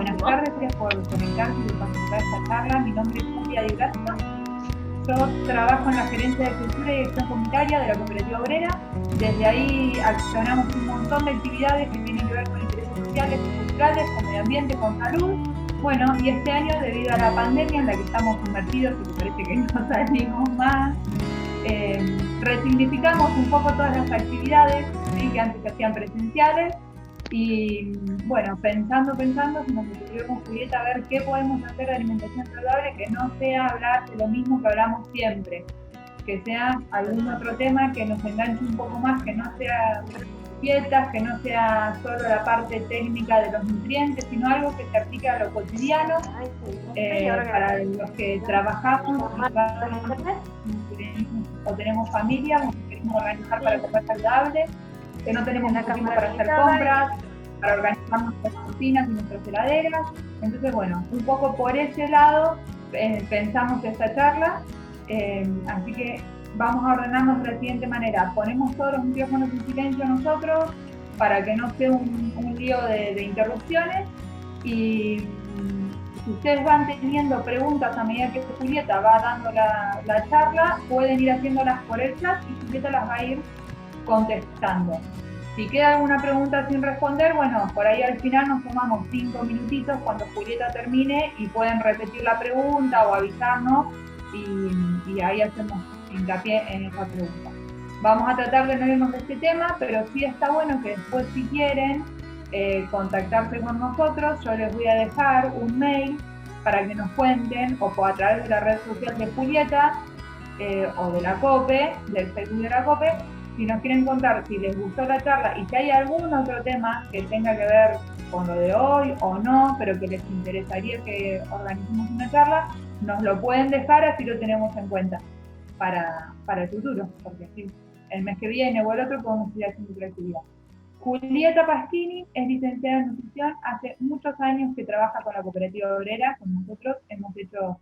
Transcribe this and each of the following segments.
Buenas tardes, gracias por conectarse y participar de esta charla. Mi nombre es Julia Di Grasso. Yo trabajo en la Gerencia de Cultura y Gestión Comunitaria de la Cooperativa Obrera. Desde ahí accionamos un montón de actividades que tienen que ver con intereses sociales y culturales, con medio ambiente, con salud. Bueno, y este año, debido a la pandemia en la que estamos sumergidos y que parece que no salimos más, resignificamos un poco todas las actividades, ¿sí?, que antes se hacían presenciales. Y bueno, pensando, se nos ocurrió con Julieta a ver qué podemos hacer de alimentación saludable que no sea hablar de lo mismo que hablamos siempre, que sea algún otro tema que nos enganche un poco más, que no sea dietas, que no sea solo la parte técnica de los nutrientes, sino algo que se aplique a lo cotidiano, para los que trabajamos o tenemos familia, o queremos organizar para comer saludable, que no tenemos mucho tiempo para hacer compras, para organizar nuestras cocinas y nuestras heladeras. Entonces, bueno, un poco por ese lado pensamos esta charla, así que vamos a ordenarnos de la siguiente manera. Ponemos todos los micrófonos en silencio nosotros, para que no sea un lío de interrupciones, y si ustedes van teniendo preguntas a medida que Julieta va dando la charla, pueden ir haciéndolas por el chat y Julieta las va a ir contestando. Si queda alguna pregunta sin responder, bueno, por ahí al final nos tomamos 5 minutitos cuando Julieta termine y pueden repetir la pregunta o avisarnos, y ahí hacemos hincapié en esa pregunta. Vamos a tratar de no irnos de este tema, pero sí está bueno que después, si quieren contactarse con nosotros, yo les voy a dejar un mail para que nos cuenten, o a través de la red social de Julieta, o de la COPE, del Facebook de la COPE, si nos quieren contar si les gustó la charla y si hay algún otro tema que tenga que ver con lo de hoy o no, pero que les interesaría que organicemos una charla, nos lo pueden dejar, así lo tenemos en cuenta para el futuro, porque así el mes que viene o el otro podemos ir haciendo otra actividad. Julieta Pasquini es licenciada en nutrición, hace muchos años que trabaja con la Cooperativa Obrera, con nosotros hemos hecho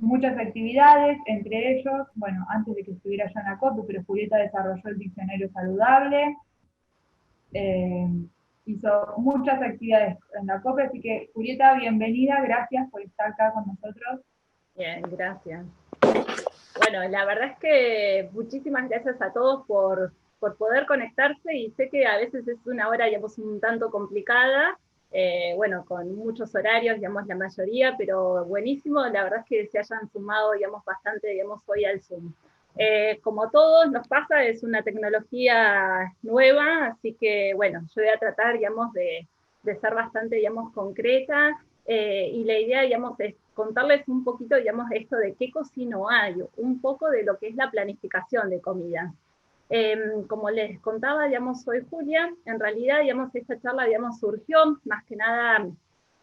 muchas actividades, entre ellos, bueno, antes de que estuviera yo en la COPE, pero Julieta desarrolló el diccionario saludable, hizo muchas actividades en la COPE, así que Julieta, bienvenida, gracias por estar acá con nosotros. Bien, gracias. Bueno, la verdad es que muchísimas gracias a todos por poder conectarse, y sé que a veces es una hora, digamos, un tanto complicada, bueno, con muchos horarios, digamos, la mayoría, pero buenísimo, la verdad es que se hayan sumado, digamos, bastante, digamos, hoy al Zoom. Como a todos nos pasa, es una tecnología nueva, así que, bueno, yo voy a tratar, digamos, de ser bastante, digamos, concreta, y la idea, digamos, es contarles un poquito, digamos, esto de qué cocino hay, un poco de lo que es la planificación de comida. Como les contaba, digamos, soy Julia. En realidad, digamos, esta charla, digamos, surgió más que nada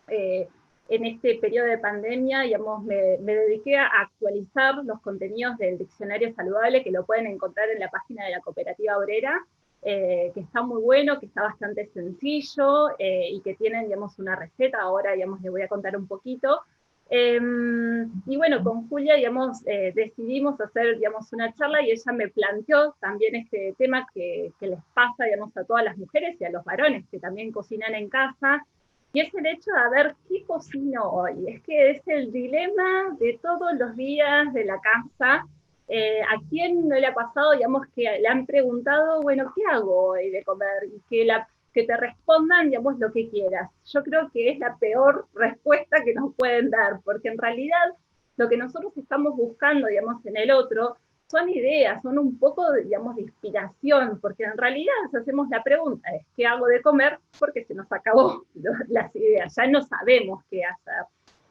en este periodo de pandemia, digamos, me dediqué a actualizar los contenidos del diccionario saludable, que lo pueden encontrar en la página de la Cooperativa Obrera, que está muy bueno, que está bastante sencillo, y que tienen, digamos, una receta. Ahora, digamos, les voy a contar un poquito. Y bueno, con Julia, digamos, decidimos hacer, digamos, una charla, y ella me planteó también este tema que les pasa, digamos, a todas las mujeres y a los varones que también cocinan en casa, y es el hecho de ver qué cocino hoy. Es que es el dilema de todos los días de la casa. ¿A quién no le ha pasado, digamos, que le han preguntado, bueno, ¿qué hago hoy de comer? Y que te respondan, digamos, lo que quieras. Yo creo que es la peor respuesta que nos pueden dar, porque en realidad lo que nosotros estamos buscando, digamos, en el otro, son ideas, son un poco, digamos, de inspiración, porque en realidad si hacemos la pregunta, es ¿qué hago de comer? Porque se nos acabó las ideas, ya no sabemos qué hacer.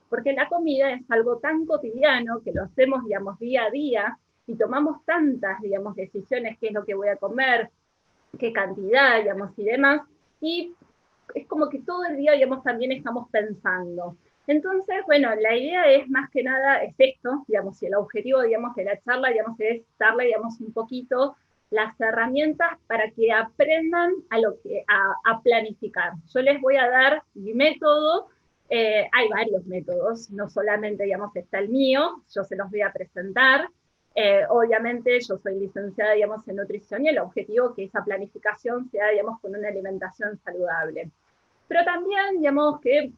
Porque la comida es algo tan cotidiano que lo hacemos, digamos, día a día, y tomamos tantas, digamos, decisiones, qué es lo que voy a comer, qué cantidad, digamos, y demás, y es como que todo el día, digamos, también estamos pensando. Entonces, bueno, la idea es más que nada, es esto, digamos, y el objetivo, digamos, de la charla, digamos, es darle, digamos, un poquito las herramientas para que aprendan a planificar. Yo les voy a dar mi método, hay varios métodos, no solamente, digamos, está el mío, yo se los voy a presentar. Obviamente yo soy licenciada, digamos, en nutrición, y el objetivo es que esa planificación sea, digamos, con una alimentación saludable. Pero también, digamos, que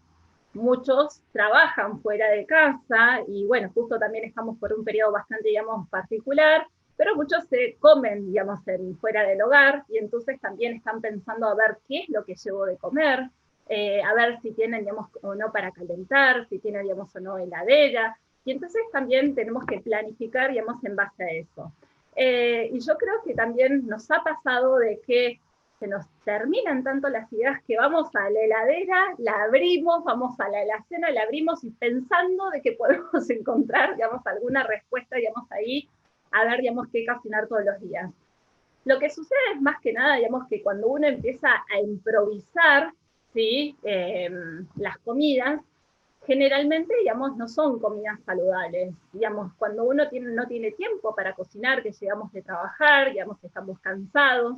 muchos trabajan fuera de casa y bueno, justo también estamos por un periodo bastante, digamos, particular, pero muchos se comen, digamos, fuera del hogar y entonces también están pensando a ver qué es lo que llevo de comer, a ver si tienen, digamos, o no para calentar, si tienen, digamos, o no heladera, y entonces también tenemos que planificar, digamos, en base a eso. Y yo creo que también nos ha pasado de que se nos terminan tanto las ideas que vamos a la heladera, la abrimos, vamos a la alacena, la abrimos y pensando de que podemos encontrar, digamos, alguna respuesta, digamos, ahí, a ver, digamos, qué cocinar todos los días. Lo que sucede es más que nada, digamos, que cuando uno empieza a improvisar, ¿sí? Las comidas, generalmente, digamos, no son comidas saludables. Digamos, cuando uno no tiene tiempo para cocinar, que llegamos de trabajar, digamos, estamos cansados,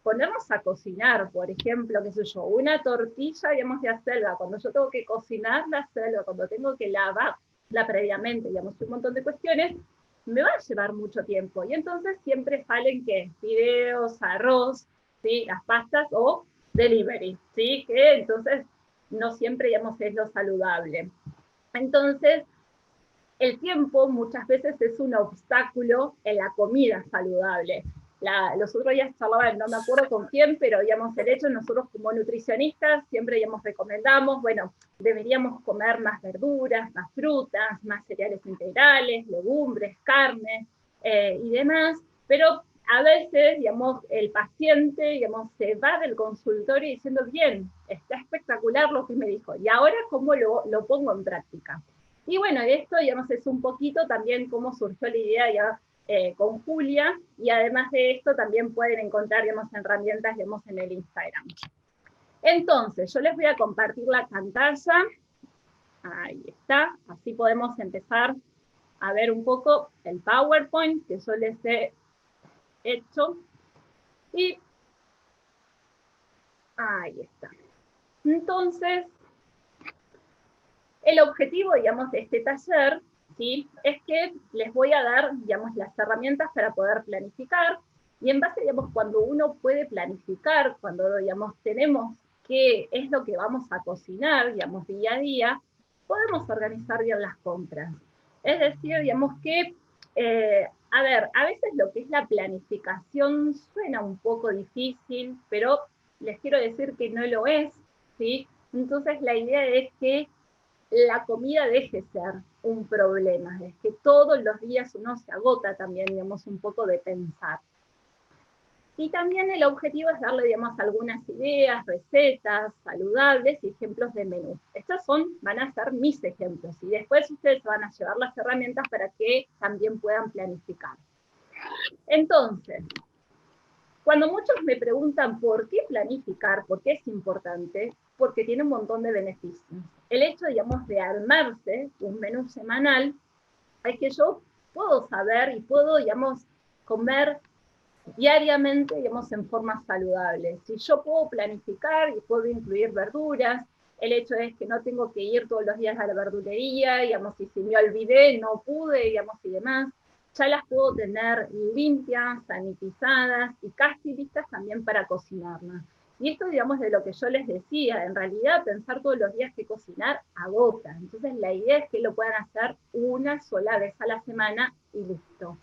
ponernos a cocinar, por ejemplo, qué sé yo, una tortilla, digamos, de acelga, cuando yo tengo que cocinar la acelga, cuando tengo que lavarla previamente, digamos, un montón de cuestiones, me va a llevar mucho tiempo. Y entonces siempre salen, ¿qué? Fideos, arroz, ¿sí? Las pastas o delivery, ¿sí? Que entonces no siempre, digamos, es lo saludable. Entonces, el tiempo muchas veces es un obstáculo en la comida saludable. Los otros días charlaba, no me acuerdo con quién, pero digamos, el hecho, nosotros como nutricionistas siempre digamos, recomendamos, bueno, deberíamos comer más verduras, más frutas, más cereales integrales, legumbres, carnes y demás, pero a veces, digamos, el paciente, digamos, se va del consultorio diciendo, bien, está espectacular lo que me dijo, y ahora cómo lo pongo en práctica. Y bueno, esto, digamos, es un poquito también cómo surgió la idea ya con Julia, y además de esto también pueden encontrar, digamos, herramientas, digamos, en el Instagram. Entonces, yo les voy a compartir la pantalla. Ahí está, así podemos empezar a ver un poco el PowerPoint que yo les he hecho. Y ahí está. Entonces, el objetivo, digamos, de este taller, ¿sí? Es que les voy a dar, digamos, las herramientas para poder planificar, y en base, digamos, cuando uno puede planificar, cuando, digamos, tenemos qué es lo que vamos a cocinar, digamos, día a día, podemos organizar bien las compras. Es decir, digamos que, a ver, a veces lo que es la planificación suena un poco difícil, pero les quiero decir que no lo es, ¿sí? Entonces la idea es que la comida deje ser un problema, es que todos los días uno se agota también, digamos, un poco de pensar. Y también el objetivo es darle, digamos, algunas ideas, recetas saludables y ejemplos de menú. Estos van a ser mis ejemplos, y después ustedes van a llevar las herramientas para que también puedan planificar. Entonces, cuando muchos me preguntan por qué planificar, por qué es importante, porque tiene un montón de beneficios. El hecho, digamos, de armarse un menú semanal es que yo puedo saber y puedo, digamos, comer diariamente, digamos, en forma saludable. Si yo puedo planificar y puedo incluir verduras, el hecho es que no tengo que ir todos los días a la verdulería, digamos, y si me olvidé, no pude, digamos, y demás, ya las puedo tener limpias, sanitizadas y casi listas también para cocinarlas. Y esto, digamos, de lo que yo les decía, en realidad pensar todos los días que cocinar agota. Entonces la idea es que lo puedan hacer una sola vez a la semana y listo.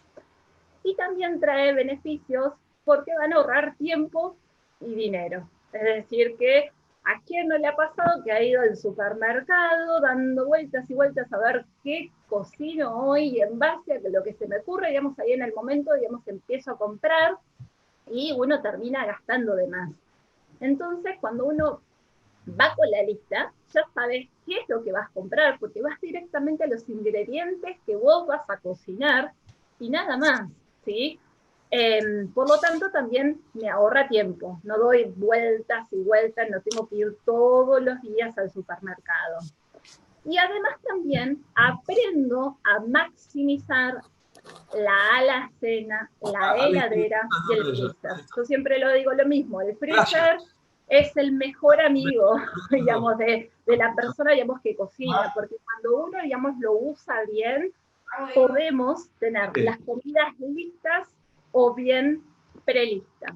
Y también trae beneficios porque van a ahorrar tiempo y dinero. Es decir, que a quién no le ha pasado que ha ido al supermercado dando vueltas y vueltas a ver qué cocino hoy, y en base a lo que se me ocurre, digamos, ahí en el momento, digamos, empiezo a comprar y uno termina gastando de más. Entonces, cuando uno va con la lista, ya sabes qué es lo que vas a comprar, porque vas directamente a los ingredientes que vos vas a cocinar y nada más, ¿sí? Por lo tanto, también me ahorra tiempo, no doy vueltas y vueltas, no tengo que ir todos los días al supermercado. Y además también aprendo a maximizar la alacena, la heladera y el freezer. Yo siempre lo digo lo mismo, el freezer es el mejor amigo, digamos, de la persona, digamos, que cocina, porque cuando uno, digamos, lo usa bien, podemos tener las comidas listas o bien prelistas.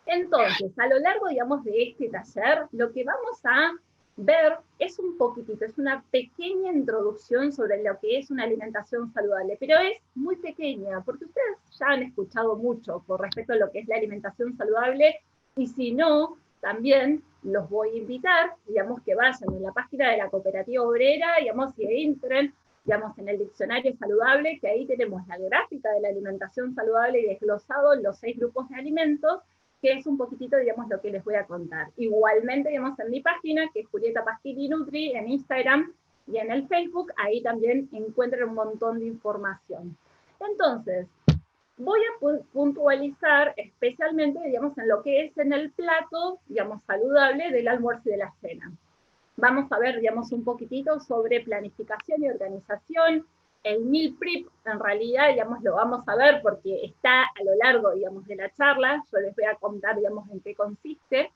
Entonces, a lo largo, digamos, de este taller, lo que vamos a ver es un poquitito, es una pequeña introducción sobre lo que es una alimentación saludable, pero es muy pequeña, porque ustedes ya han escuchado mucho con respecto a lo que es la alimentación saludable, y si no, también los voy a invitar, digamos, que vayan en la página de la Cooperativa Obrera, digamos, y entren, digamos, en el diccionario saludable, que ahí tenemos la gráfica de la alimentación saludable y desglosado los 6 grupos de alimentos, que es un poquitito, digamos, lo que les voy a contar. Igualmente, digamos, en mi página, que es Julieta Pasquini Nutri, en Instagram y en el Facebook, ahí también encuentran un montón de información. Entonces, voy a puntualizar especialmente, digamos, en lo que es en el plato, digamos, saludable del almuerzo y de la cena. Vamos a ver, digamos, un poquitito sobre planificación y organización. El meal prep, en realidad, digamos, lo vamos a ver porque está a lo largo, digamos, de la charla. Yo les voy a contar, digamos, en qué consiste.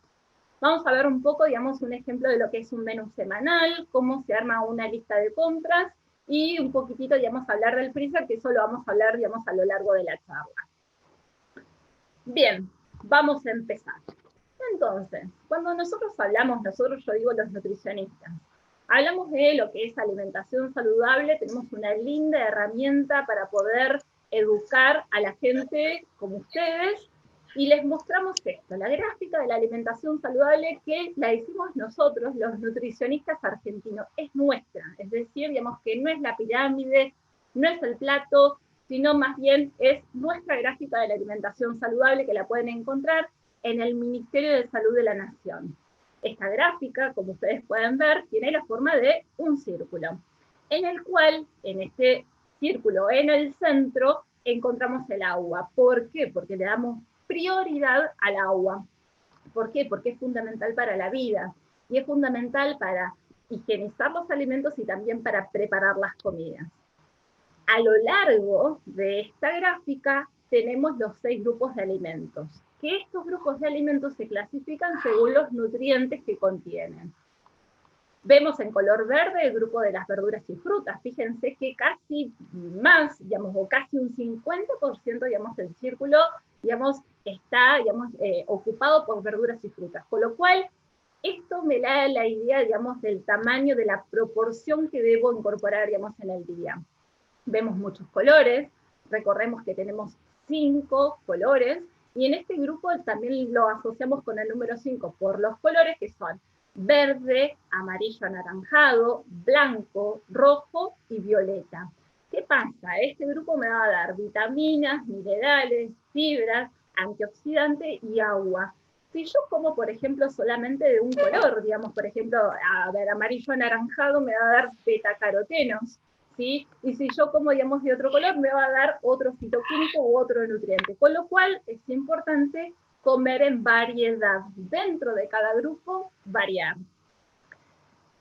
Vamos a ver un poco, digamos, un ejemplo de lo que es un menú semanal, cómo se arma una lista de compras, y un poquitito, digamos, hablar del freezer, que eso lo vamos a hablar, digamos, a lo largo de la charla. Bien, vamos a empezar. Entonces, cuando nosotros hablamos, yo digo los nutricionistas, hablamos de lo que es alimentación saludable, tenemos una linda herramienta para poder educar a la gente como ustedes, y les mostramos esto, la gráfica de la alimentación saludable, que la hicimos nosotros, los nutricionistas argentinos, es nuestra, es decir, digamos que no es la pirámide, no es el plato, sino más bien es nuestra gráfica de la alimentación saludable, que la pueden encontrar en el Ministerio de Salud de la Nación. Esta gráfica, como ustedes pueden ver, tiene la forma de un círculo, en el cual, en este círculo, en el centro, encontramos el agua. ¿Por qué? Porque le damos prioridad al agua. ¿Por qué? Porque es fundamental para la vida, y es fundamental para higienizar los alimentos y también para preparar las comidas. A lo largo de esta gráfica tenemos los 6 grupos de alimentos, que estos grupos de alimentos se clasifican según los nutrientes que contienen. Vemos en color verde el grupo de las verduras y frutas. Fíjense que casi más, digamos, o casi un 50%, digamos, del círculo, digamos, está, digamos, ocupado por verduras y frutas. Con lo cual, esto me da la idea, digamos, del tamaño, de la proporción que debo incorporar, digamos, en el día. Vemos muchos colores, recordemos que tenemos 5 colores, y en este grupo también lo asociamos con el número 5 por los colores que son verde, amarillo anaranjado, blanco, rojo y violeta. ¿Qué pasa? Este grupo me va a dar vitaminas, minerales, fibras, antioxidante y agua. Si yo como, por ejemplo, solamente de un color, digamos, por ejemplo, a ver, amarillo anaranjado me va a dar betacarotenos, ¿sí? Y si yo como, digamos, de otro color, me va a dar otro fitoquímico u otro nutriente. Con lo cual es importante comer en variedad. Dentro de cada grupo, variar.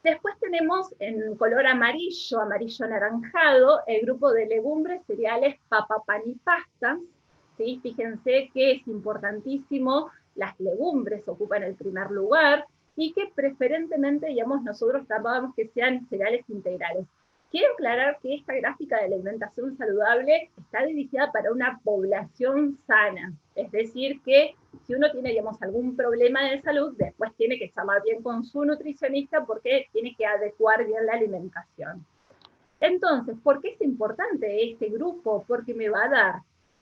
Después tenemos en color amarillo, amarillo anaranjado, el grupo de legumbres, cereales, papa, pan y pastas. ¿Sí? Fíjense que es importantísimo, las legumbres ocupan el primer lugar, y que preferentemente, digamos, nosotros tratamos que sean cereales integrales. Quiero aclarar que esta gráfica de la alimentación saludable está dirigida para una población sana, es decir, que si uno tiene, digamos, algún problema de salud, después tiene que charlar bien con su nutricionista porque tiene que adecuar bien la alimentación. Entonces, ¿por qué es importante este grupo? Porque me va a dar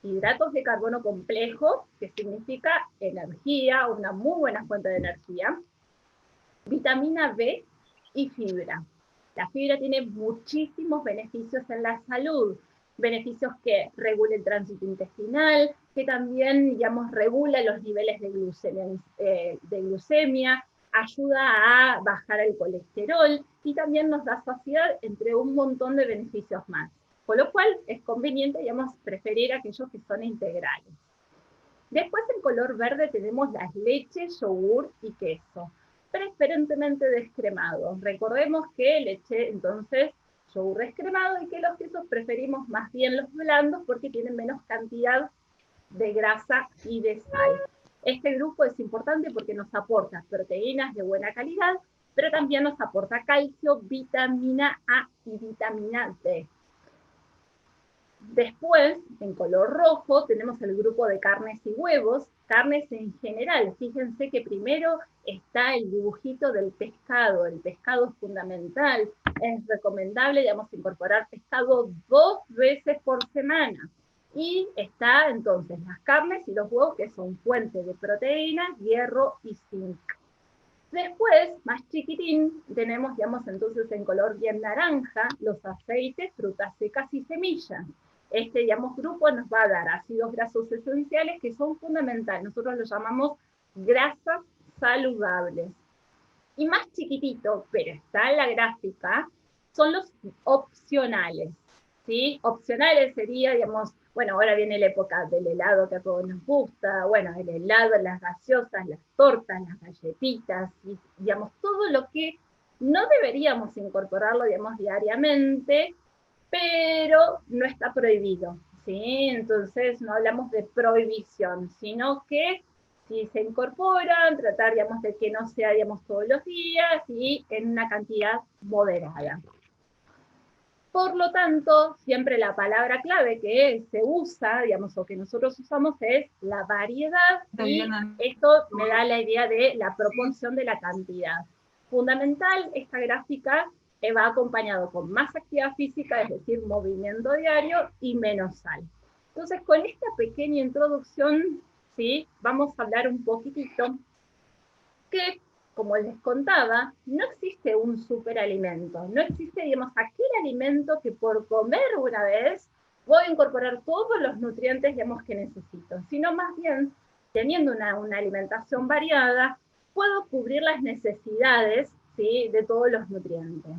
hidratos de carbono complejos, que significa energía, una muy buena fuente de energía, vitamina B y fibra. La fibra tiene muchísimos beneficios en la salud, beneficios que regula el tránsito intestinal, que también, digamos, regula los niveles de glucemia, ayuda a bajar el colesterol, y también nos da saciedad, entre un montón de beneficios más. Con lo cual es conveniente, digamos, preferir aquellos que son integrales. Después, en color verde, tenemos las leches, yogur y queso, preferentemente descremados. Recordemos que leche, entonces, yogur descremado, y que los quesos preferimos más bien los blandos porque tienen menos cantidad de grasa y de sal. Este grupo es importante porque nos aporta proteínas de buena calidad, pero también nos aporta calcio, vitamina A y vitamina D. Después, en color rojo, tenemos el grupo de carnes y huevos, carnes en general. Fíjense que primero está el dibujito del pescado. El pescado es fundamental. Es recomendable, digamos, incorporar pescado 2 veces por semana. Y está entonces las carnes y los huevos, que son fuente de proteínas, hierro y zinc. Después, más chiquitín, tenemos, digamos, entonces en color bien naranja, los aceites, frutas secas y semillas. Este, digamos, grupo nos va a dar ácidos grasos esenciales que son fundamentales. Nosotros los llamamos grasas saludables. Y más chiquitito, pero está en la gráfica, son los opcionales. ¿Sí? Opcionales sería, digamos, bueno, ahora viene la época del helado que a todos nos gusta, bueno, el helado, las gaseosas, las tortas, las galletitas, y, digamos, todo lo que no deberíamos incorporarlo, digamos, diariamente, pero no está prohibido, ¿sí? Entonces no hablamos de prohibición, sino que si se incorporan, tratar, digamos, de que no sea, digamos, todos los días y en una cantidad moderada. Por lo tanto, siempre la palabra clave que se usa, digamos, o que nosotros usamos es la variedad, y esto me da la idea de la proporción de la cantidad. Fundamental, esta gráfica va acompañado con más actividad física, es decir, movimiento diario y menos sal. Entonces, con esta pequeña introducción, ¿sí? Vamos a hablar un poquitito que, como les contaba, no existe un superalimento, no existe, digamos, aquel alimento que por comer una vez voy a incorporar todos los nutrientes, digamos, que necesito, sino más bien, teniendo una alimentación variada, puedo cubrir las necesidades, ¿sí?, de todos los nutrientes.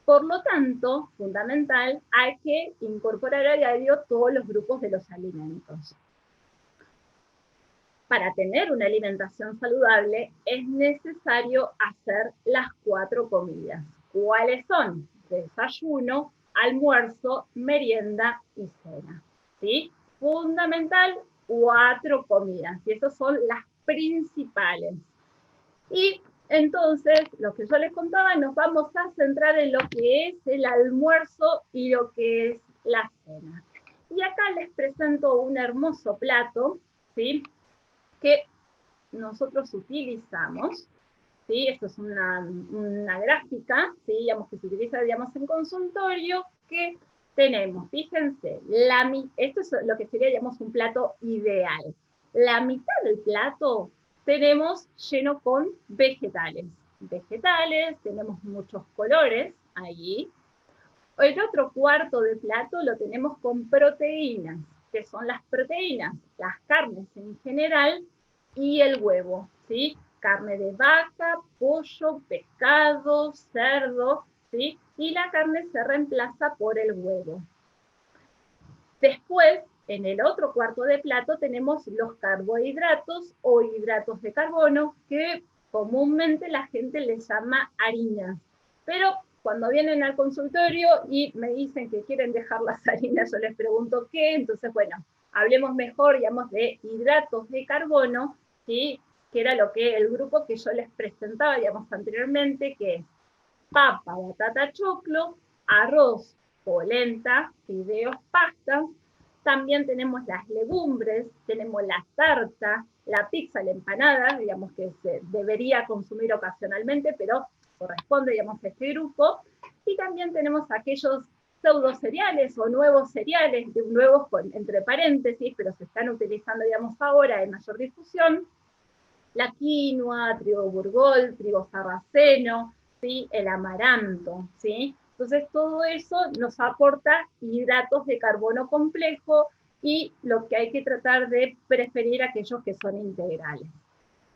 Por lo tanto, fundamental, hay que incorporar a diario todos los grupos de los alimentos. Para tener una alimentación saludable es necesario hacer las 4 comidas. ¿Cuáles son? Desayuno, almuerzo, merienda y cena. ¿Sí? Fundamental, 4 comidas. Y esas son las principales. Y entonces, lo que yo les contaba, nos vamos a centrar en lo que es el almuerzo y lo que es la cena. Y acá les presento un hermoso plato, ¿sí?, que nosotros utilizamos, ¿sí? Esto es una gráfica, ¿sí?, digamos, que se utiliza, digamos, en consultorio, que tenemos, fíjense, esto es lo que sería, digamos, un plato ideal. La mitad del plato tenemos lleno con vegetales. Vegetales, tenemos muchos colores allí. El otro cuarto de plato lo tenemos con proteínas, que son las proteínas, las carnes en general y el huevo, ¿sí? Carne de vaca, pollo, pescado, cerdo, ¿sí? Y la carne se reemplaza por el huevo. Después, en el otro cuarto de plato tenemos los carbohidratos o hidratos de carbono, que comúnmente la gente les llama harinas. Pero cuando vienen al consultorio y me dicen que quieren dejar las harinas, yo les pregunto qué, entonces, bueno, hablemos mejor, digamos, de hidratos de carbono, ¿sí?, que era el grupo que yo les presentaba, digamos, anteriormente, que es papa, batata, choclo, arroz, polenta, fideos, pastas. También tenemos las legumbres, tenemos la tarta, la pizza, la empanada, digamos, que se debería consumir ocasionalmente, pero corresponde, digamos, a este grupo. Y también tenemos aquellos pseudo cereales o nuevos cereales, nuevos entre paréntesis, pero se están utilizando, digamos, ahora en mayor difusión: la quinoa, trigo burgol, trigo sarraceno, ¿sí?, el amaranto, ¿sí? Entonces todo eso nos aporta hidratos de carbono complejo, y lo que hay que tratar de preferir aquellos que son integrales.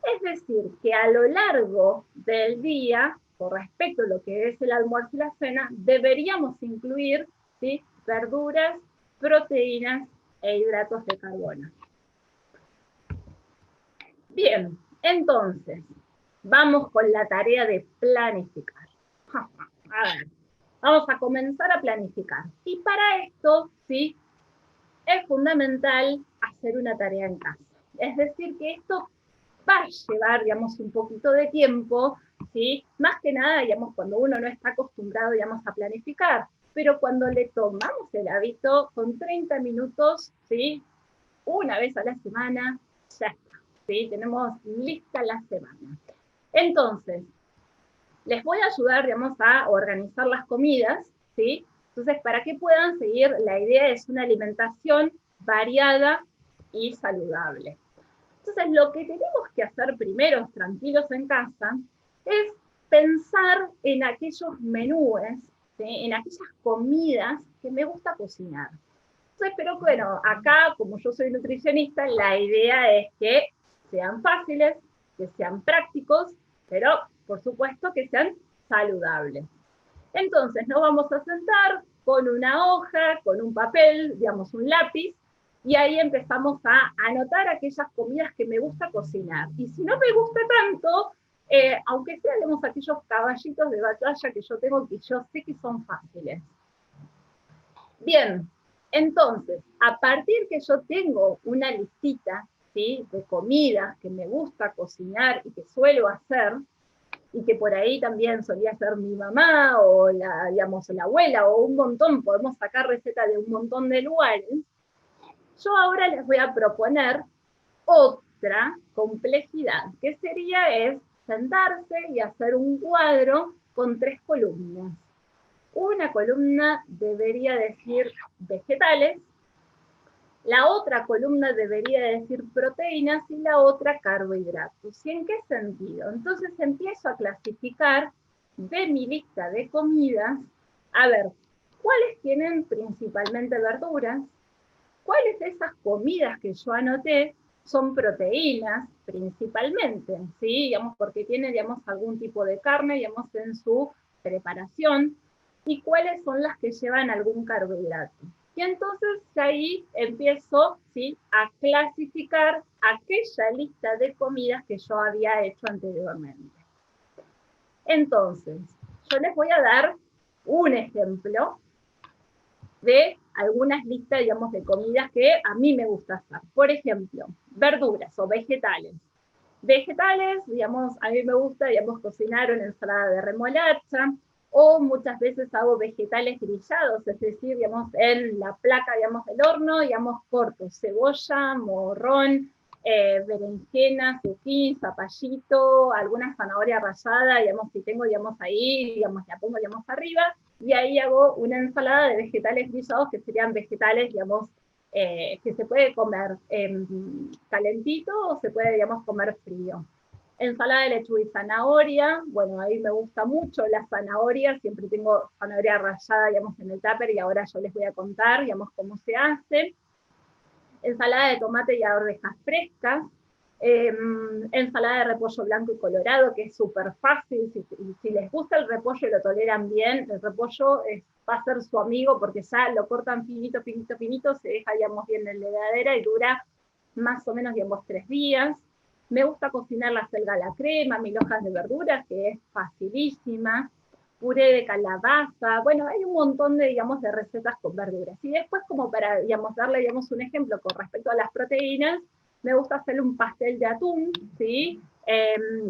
Es decir, que a lo largo del día, con respecto a lo que es el almuerzo y la cena, deberíamos incluir, ¿sí?, verduras, proteínas e hidratos de carbono. Bien, entonces, vamos con la tarea de planificar. A ver, vamos a comenzar a planificar. Y para esto, ¿sí?, es fundamental hacer una tarea en casa. Es decir, que esto va a llevar, digamos, un poquito de tiempo, ¿sí? Más que nada, digamos, cuando uno no está acostumbrado, digamos, a planificar. pero cuando le tomamos el hábito, con 30 minutos, ¿sí? Una vez a la semana, ya está, ¿sí? Tenemos lista la semana. Entonces, les voy a ayudar, digamos, a organizar las comidas, ¿sí? Entonces, para que puedan seguir, la idea es una alimentación variada y saludable. Entonces, lo que tenemos que hacer primero, tranquilos en casa, es pensar en aquellos menúes, ¿sí? En aquellas comidas que me gusta cocinar. Entonces, pero bueno, acá, como yo soy nutricionista, la idea es que sean fáciles, que sean prácticos, pero por supuesto que sean saludables. Entonces, nos vamos a sentar con una hoja, con un papel, digamos un lápiz, y ahí empezamos a anotar aquellas comidas que me gusta cocinar. Y si no me gusta tanto, aunque sea, digamos, aquellos caballitos de batalla que yo tengo, que yo sé que son fáciles. Bien, entonces, a partir que yo tengo una listita, ¿sí?, de comidas que me gusta cocinar y que suelo hacer, y que por ahí también solía hacer mi mamá o digamos, la abuela o un montón, podemos sacar recetas de un montón de lugares, yo ahora les voy a proponer otra complejidad, que sería es sentarse y hacer un cuadro con 3 columnas. Una columna debería decir vegetales, la otra columna debería decir proteínas y la otra carbohidratos. ¿Y en qué sentido? Entonces empiezo a clasificar de mi lista de comidas, a ver, ¿cuáles tienen principalmente verduras? ¿Cuáles de esas comidas que yo anoté son proteínas principalmente? ¿Sí? Digamos, porque tiene, digamos, algún tipo de carne, digamos, en su preparación, y cuáles son las que llevan algún carbohidrato. Y entonces ahí empiezo, ¿sí?, a clasificar aquella lista de comidas que yo había hecho anteriormente. Entonces, yo les voy a dar un ejemplo de algunas listas, digamos, de comidas que a mí me gusta hacer. Por ejemplo, verduras o vegetales. Vegetales, digamos, a mí me gusta, digamos, cocinar una ensalada de remolacha, o muchas veces hago vegetales grillados, es decir, digamos, en la placa, digamos, del horno, digamos, corto cebolla, morrón, berenjena, zucchini, zapallito, alguna zanahoria rallada, digamos, si tengo, digamos, ahí, digamos, la pongo, digamos, arriba, y ahí hago una ensalada de vegetales grillados, que serían vegetales, digamos, que se puede comer calentito o se puede, digamos, comer frío. Ensalada de lechuga y zanahoria, bueno, ahí me gusta mucho la zanahoria, siempre tengo zanahoria rallada, digamos, en el tupper, y ahora yo les voy a contar, digamos, cómo se hace. Ensalada de tomate y arvejas frescas, ensalada de repollo blanco y colorado, que es súper fácil, si les gusta el repollo y lo toleran bien, el repollo va a ser su amigo, porque ya lo cortan finito, finito, finito, se deja, digamos, bien en la heladera y dura más o menos, digamos, 3 días. Me gusta cocinar la selga a la crema, 1000 hojas de verduras, que es facilísima, puré de calabaza, bueno, hay un montón de, digamos, de recetas con verduras. Y después, como para, digamos, darle, digamos, un ejemplo con respecto a las proteínas, me gusta hacer un pastel de atún, ¿sí?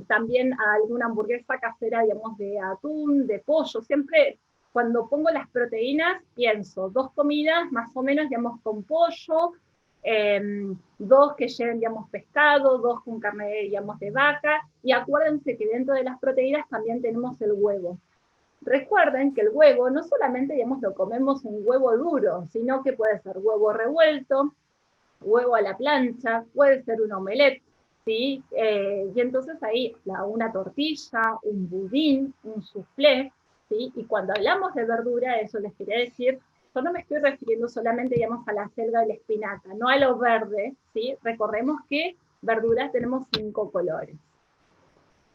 También alguna hamburguesa casera, digamos, de atún, de pollo. Siempre cuando pongo las proteínas pienso 2 comidas más o menos, digamos, con pollo, 2 que lleven, digamos, pescado, 2 con carne, digamos, de vaca, y acuérdense que dentro de las proteínas también tenemos el huevo. Recuerden que el huevo no solamente, digamos, lo comemos un huevo duro, sino que puede ser huevo revuelto, huevo a la plancha, puede ser un omelette, ¿sí? Y entonces ahí una tortilla, un budín, un soufflé, ¿sí? Y cuando hablamos de verdura, eso les quería decir, yo no me estoy refiriendo solamente, digamos, a la selga y la espinaca, no a lo verde, ¿sí? Recordemos que verduras tenemos 5 colores.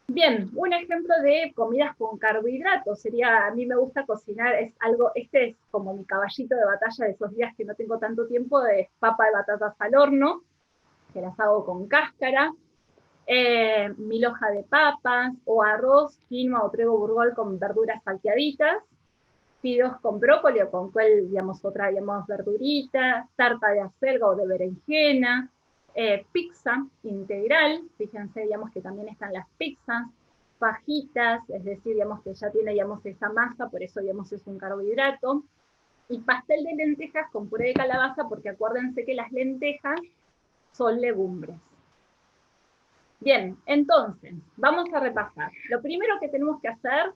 Bien, un ejemplo de comidas con carbohidratos sería, a mí me gusta cocinar, este es como mi caballito de batalla de esos días que no tengo tanto tiempo, de papa de batatas al horno, que las hago con cáscara, 1000 hojas de papas, o arroz, quinoa o trigo burgol con verduras salteaditas, fideos con brócoli o con cual, digamos, otra, digamos, verdurita, tarta de acelga o de berenjena, pizza integral, fíjense, digamos, que también están las pizzas, fajitas, es decir, digamos, que ya tiene, digamos, esa masa, por eso, digamos, es un carbohidrato, y pastel de lentejas con puré de calabaza, porque acuérdense que las lentejas son legumbres. Bien, entonces, vamos a repasar. Lo primero que tenemos que hacer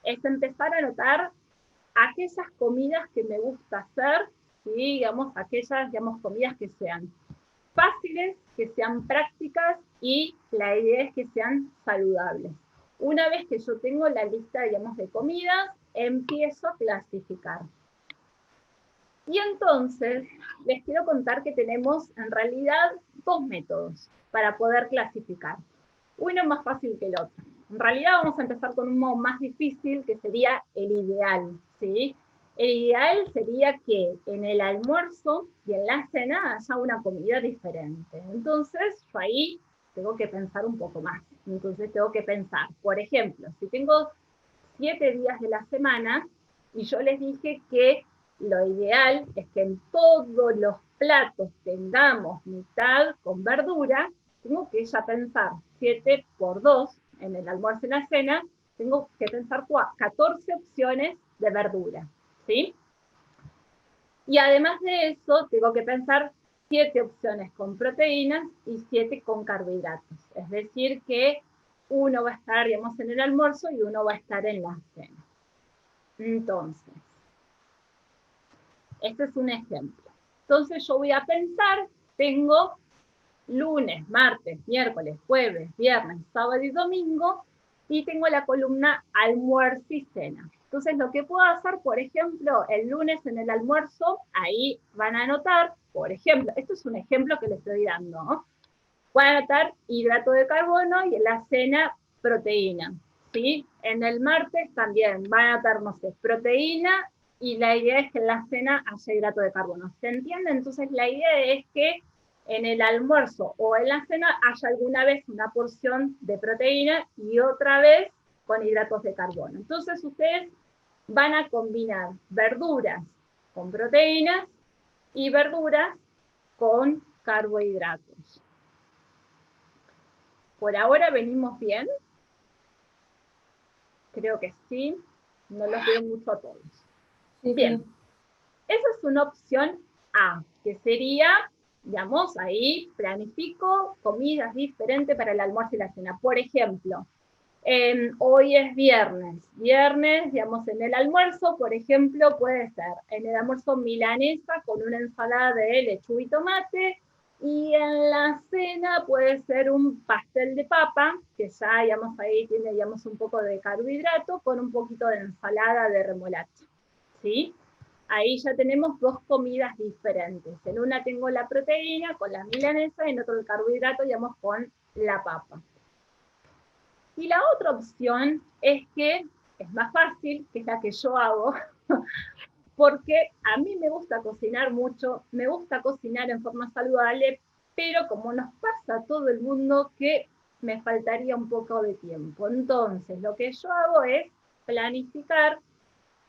es empezar a anotar aquellas comidas que me gusta hacer, ¿sí? Digamos, aquellas, digamos, comidas que sean fáciles, que sean prácticas y la idea es que sean saludables. Una vez que yo tengo la lista, digamos, de comidas, empiezo a clasificar. Y entonces les quiero contar que tenemos en realidad dos métodos para poder clasificar. Uno más fácil que el otro. En realidad vamos a empezar con un modo más difícil, que sería el ideal, ¿sí? El ideal sería que en el almuerzo y en la cena haya una comida diferente. Entonces, yo ahí tengo que pensar un poco más. Entonces, tengo que pensar, por ejemplo, si tengo 7 días de la semana, y yo les dije que lo ideal es que en todos los platos tengamos mitad con verdura, tengo que ya pensar 7 por 2 en el almuerzo y la cena, tengo que pensar 14 opciones de verdura, ¿sí? Y además de eso, tengo que pensar 7 opciones con proteínas y 7 con carbohidratos. Es decir, que uno va a estar, digamos, en el almuerzo y uno va a estar en la cena. Entonces, este es un ejemplo. Entonces yo voy a pensar, tengo lunes, martes, miércoles, jueves, viernes, sábado y domingo, y tengo la columna almuerzo y cena. Entonces lo que puedo hacer, por ejemplo, el lunes en el almuerzo, ahí van a anotar, por ejemplo, esto es un ejemplo que les estoy dando, ¿no? Van a anotar hidrato de carbono y en la cena proteína. ¿Sí? En el martes también van a anotar, no sé, proteína y la idea es que en la cena haya hidrato de carbono. ¿Se entiende? Entonces la idea es que en el almuerzo o en la cena haya alguna vez una porción de proteína y otra vez con hidratos de carbono. Entonces ustedes van a combinar verduras con proteínas y verduras con carbohidratos. Por ahora venimos bien. Creo que sí. No los veo mucho a todos. Sí, bien. sí. Esa es una opción A, que sería, digamos, ahí planifico comidas diferentes para el almuerzo y la cena. Por ejemplo, hoy es viernes. Viernes, digamos, en el almuerzo, por ejemplo, puede ser en el almuerzo milanesa con una ensalada de lechuga y tomate, y en la cena puede ser un pastel de papa, que ya, digamos, ahí tiene, digamos, un poco de carbohidrato con un poquito de ensalada de remolacha, ¿sí? Ahí ya tenemos dos comidas diferentes. En una tengo la proteína con la milanesa y en otro el carbohidrato, digamos, con la papa. Y la otra opción es que es más fácil, que es la que yo hago, porque a mí me gusta cocinar mucho, me gusta cocinar en forma saludable, pero como nos pasa a todo el mundo que me faltaría un poco de tiempo. Entonces, lo que yo hago es planificar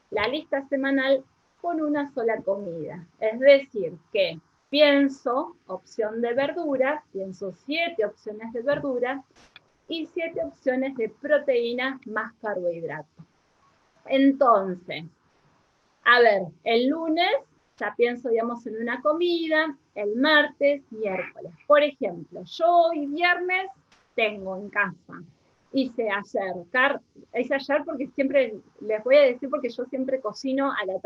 la lista semanal con una sola comida. Es decir, que pienso opción de verdura, pienso 7 opciones de verdura y 7 opciones de proteínas más carbohidratos. Entonces, a ver, el lunes ya pienso, digamos, en una comida, el martes, miércoles. Por ejemplo, yo hoy viernes tengo en casa, hice ayer porque siempre, les voy a decir porque yo siempre cocino a la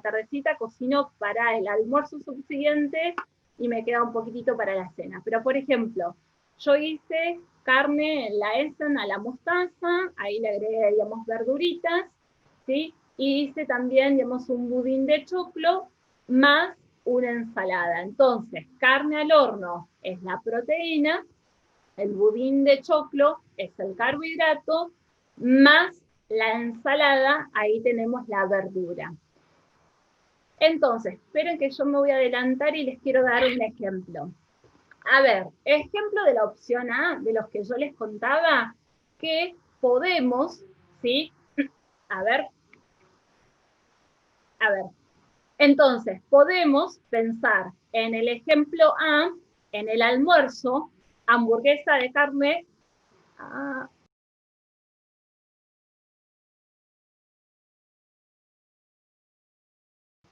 tardecita cocino para el almuerzo subsiguiente y me queda un poquitito para la cena. Pero por ejemplo, yo hice carne en la Essen a la mostaza, ahí le agregué, digamos, verduritas, ¿sí? Y hice también, digamos, un budín de choclo más una ensalada. Entonces, carne al horno es la proteína, el budín de choclo es el carbohidrato, más la ensalada, ahí tenemos la verdura. Entonces, esperen que yo me voy a adelantar y les quiero dar un ejemplo. A ver, ejemplo de la opción A, de los que yo les contaba, que podemos, ¿sí? A ver, entonces, podemos pensar en el ejemplo A, en el almuerzo, hamburguesa de carne,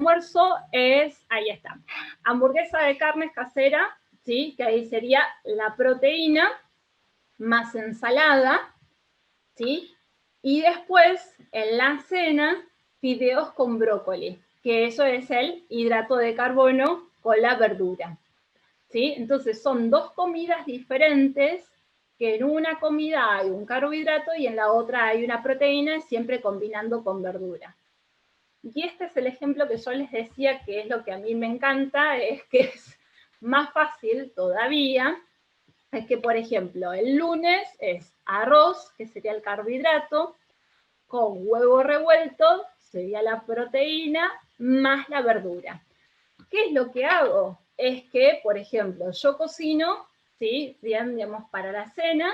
almuerzo es, ahí está, hamburguesa de carne casera, ¿sí? Que ahí sería la proteína más ensalada, ¿sí? Y después, en la cena, fideos con brócoli, que eso es el hidrato de carbono con la verdura, ¿sí? Entonces, son dos comidas diferentes, que en una comida hay un carbohidrato y en la otra hay una proteína, siempre combinando con verdura. Y este es el ejemplo que yo les decía, que es lo que a mí me encanta, es que es más fácil todavía, es que, por ejemplo, el lunes es arroz, que sería el carbohidrato, con huevo revuelto, sería la proteína, más la verdura. ¿Qué es lo que hago? Es que, por ejemplo, yo cocino, ¿sí? Bien, digamos, para la cena,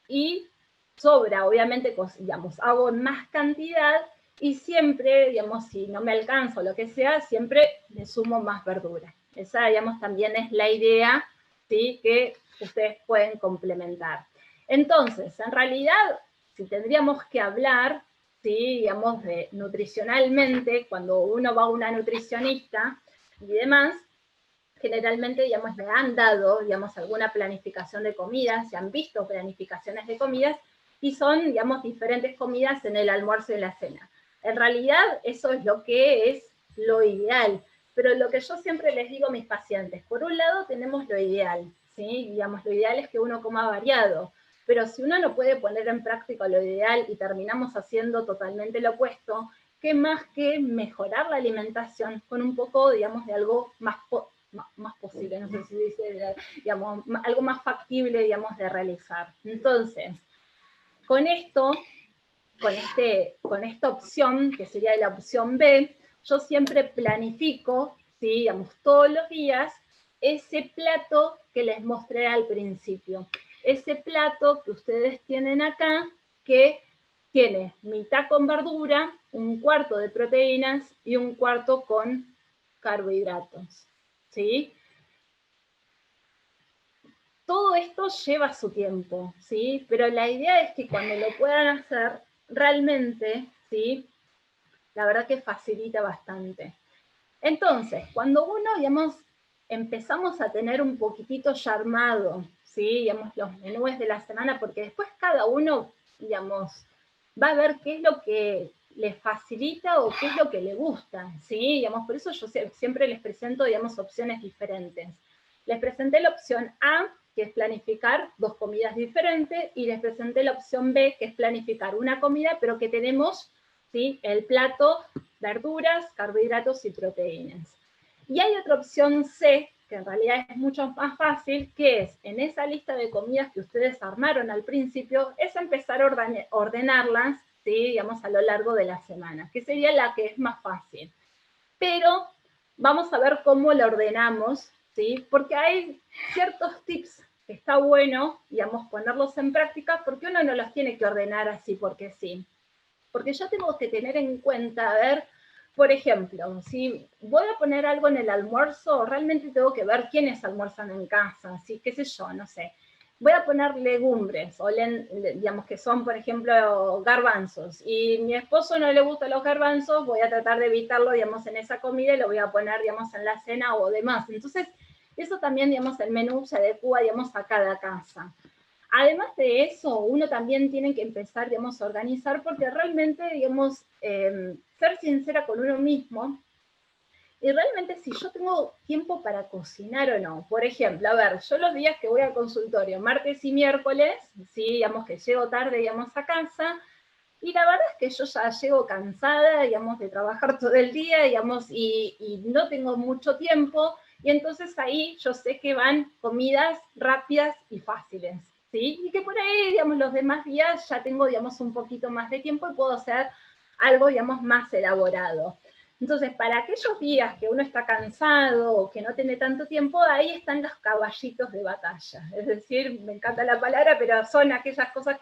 y sobra, obviamente, digamos, hago en más cantidad, y siempre, digamos, si no me alcanza o lo que sea, siempre le sumo más verdura. Esa, digamos, también es la idea, ¿sí? Que ustedes pueden complementar. Entonces, en realidad, si tendríamos que hablar, ¿sí? Digamos, de nutricionalmente, cuando uno va a una nutricionista y demás, generalmente, digamos, le han dado, digamos, alguna planificación de comidas, se han visto planificaciones de comidas, y son, digamos, diferentes comidas en el almuerzo y la cena. En realidad, eso es lo que es lo ideal, pero lo que yo siempre les digo a mis pacientes, por un lado tenemos lo ideal, ¿sí? Digamos, lo ideal es que uno coma variado, pero si uno no puede poner en práctica lo ideal y terminamos haciendo totalmente lo opuesto, ¿qué más que mejorar la alimentación con un poco, digamos, de algo más posible, no sé si dice, digamos, algo más factible, digamos, de realizar? Entonces, con esto, con esta opción, que sería la opción B, yo siempre planifico, ¿sí? Digamos, todos los días, ese plato que les mostré al principio. Ese plato que ustedes tienen acá, que tiene mitad con verdura, un cuarto de proteínas y un cuarto con carbohidratos, ¿sí? Todo esto lleva su tiempo, ¿sí? Pero la idea es que cuando lo puedan hacer, realmente, ¿sí? La verdad que facilita bastante. Entonces, cuando uno, digamos, empezamos a tener un poquitito ya armado, ¿sí? Digamos, los menús de la semana, porque después cada uno, digamos, va a ver qué es lo que le facilita o qué es lo que le gusta, ¿sí? Digamos, por eso yo siempre les presento, digamos, opciones diferentes. Les presenté la opción A, que es planificar dos comidas diferentes, y les presenté la opción B, que es planificar una comida, pero que tenemos, ¿sí? El plato, verduras, carbohidratos y proteínas. Y hay otra opción C, que en realidad es mucho más fácil, que es, en esa lista de comidas que ustedes armaron al principio, es empezar a ordenarlas, ¿sí? Digamos, a lo largo de la semana, que sería la que es más fácil. Pero vamos a ver cómo la ordenamos, ¿sí? Porque hay ciertos tips que está bueno, digamos, ponerlos en práctica, porque uno no los tiene que ordenar así porque sí. Porque yo tengo que tener en cuenta, a ver, por ejemplo, si voy a poner algo en el almuerzo, realmente tengo que ver quiénes almuerzan en casa, ¿sí? Qué sé yo, no sé. Voy a poner legumbres, o digamos que son, por ejemplo, garbanzos, y mi esposo no le gustan los garbanzos, voy a tratar de evitarlo, digamos, en esa comida, y lo voy a poner, digamos, en la cena o demás. Entonces, eso también, digamos, el menú se adecua, digamos, a cada casa. Además de eso, uno también tiene que empezar, digamos, a organizar, porque realmente, digamos, ser sincera con uno mismo, y realmente si yo tengo tiempo para cocinar o no. Por ejemplo, a ver, yo los días que voy al consultorio, martes y miércoles, sí, digamos que llego tarde, digamos, a casa, y la verdad es que yo ya llego cansada, digamos, de trabajar todo el día, digamos, y no tengo mucho tiempo, y entonces ahí yo sé que van comidas rápidas y fáciles, ¿sí? Y que por ahí, digamos, los demás días ya tengo, digamos, un poquito más de tiempo y puedo hacer algo, digamos, más elaborado. Entonces, para aquellos días que uno está cansado o que no tiene tanto tiempo, ahí están los caballitos de batalla. Es decir, me encanta la palabra, pero son aquellas cosas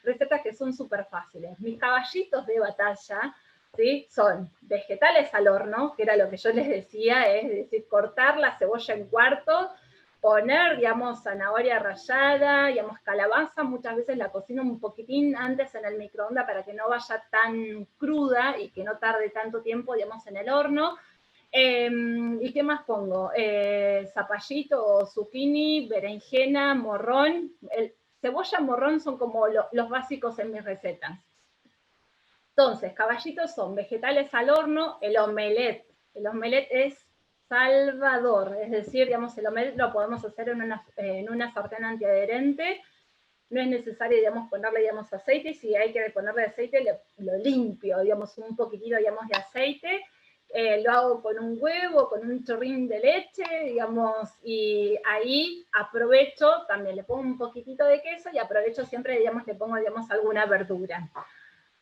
recetas que son súper fáciles. Mis caballitos de batalla, ¿sí? Son vegetales al horno, que era lo que yo les decía, es decir, cortar la cebolla en cuartos, poner, digamos, zanahoria rallada, digamos, calabaza, muchas veces la cocino un poquitín antes en el microondas para que no vaya tan cruda y que no tarde tanto tiempo, digamos, en el horno. ¿Y qué más pongo? Zapallito, zucchini, berenjena, morrón. Cebolla, morrón son como los básicos en mis recetas. Entonces, caballitos son vegetales al horno, el omelette. El omelette es salvador, es decir, digamos, el omelette lo podemos hacer en una sartén antiadherente. No es necesario, digamos, ponerle, digamos, aceite. Si hay que ponerle aceite, lo limpio, digamos, un poquitito, digamos, de aceite. Lo hago con un huevo, con un chorrín de leche, digamos, y ahí aprovecho, también le pongo un poquitito de queso y aprovecho siempre, digamos, le pongo, digamos, alguna verdura.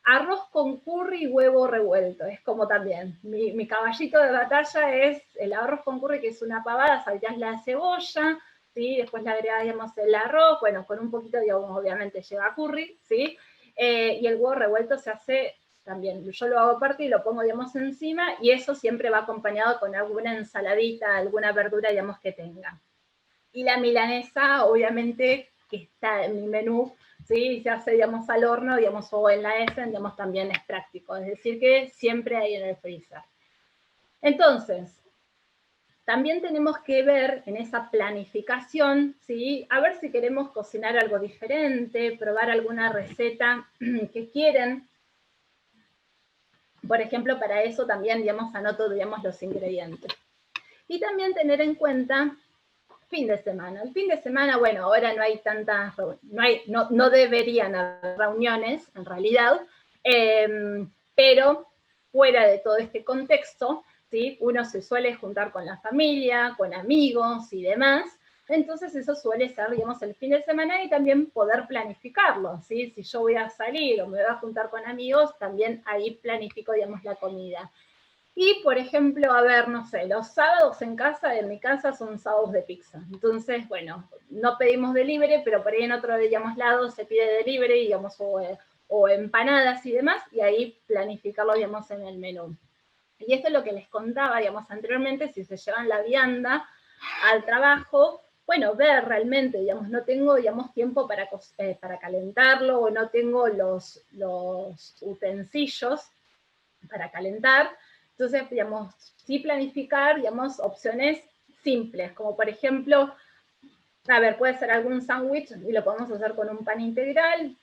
Arroz con curry y huevo revuelto, es como también, mi caballito de batalla es el arroz con curry, que es una pavada, salteás la cebolla, ¿sí? Después le agregás, digamos, el arroz, bueno, con un poquito, digamos, obviamente lleva curry, ¿sí? Y el huevo revuelto se hace también, yo lo hago aparte y lo pongo, digamos, encima, y eso siempre va acompañado con alguna ensaladita, alguna verdura, digamos, que tenga. Y la milanesa, obviamente, que está en mi menú, ¿sí? Se hace, digamos, al horno, digamos, o en la Essen, digamos, también es práctico. Es decir, que siempre hay en el freezer. Entonces, también tenemos que ver en esa planificación, ¿sí? A ver si queremos cocinar algo diferente, probar alguna receta que quieren. Por ejemplo, para eso también, digamos, anoto, digamos, los ingredientes. Y también tener en cuenta fin de semana. El fin de semana, bueno, ahora no hay tantas, no deberían haber reuniones, en realidad, pero fuera de todo este contexto, ¿sí? Uno se suele juntar con la familia, con amigos y demás, entonces eso suele ser, digamos, el fin de semana y también poder planificarlo, ¿sí? Si yo voy a salir o me voy a juntar con amigos, también ahí planifico, digamos, la comida. Y, por ejemplo, a ver, no sé, los sábados en mi casa son sábados de pizza. Entonces, bueno, no pedimos delivery, pero por ahí en otro, digamos, lado se pide delivery, digamos, o empanadas y demás, y ahí planificarlo, digamos, en el menú. Y esto es lo que les contaba, digamos, anteriormente, si se llevan la vianda al trabajo, bueno, ver realmente, digamos, no tengo, digamos, tiempo para calentarlo, o no tengo los utensilios para calentar. Entonces, digamos, sí planificar, digamos, opciones simples, como por ejemplo, a ver, puede ser algún sándwich y lo podemos hacer con un pan integral,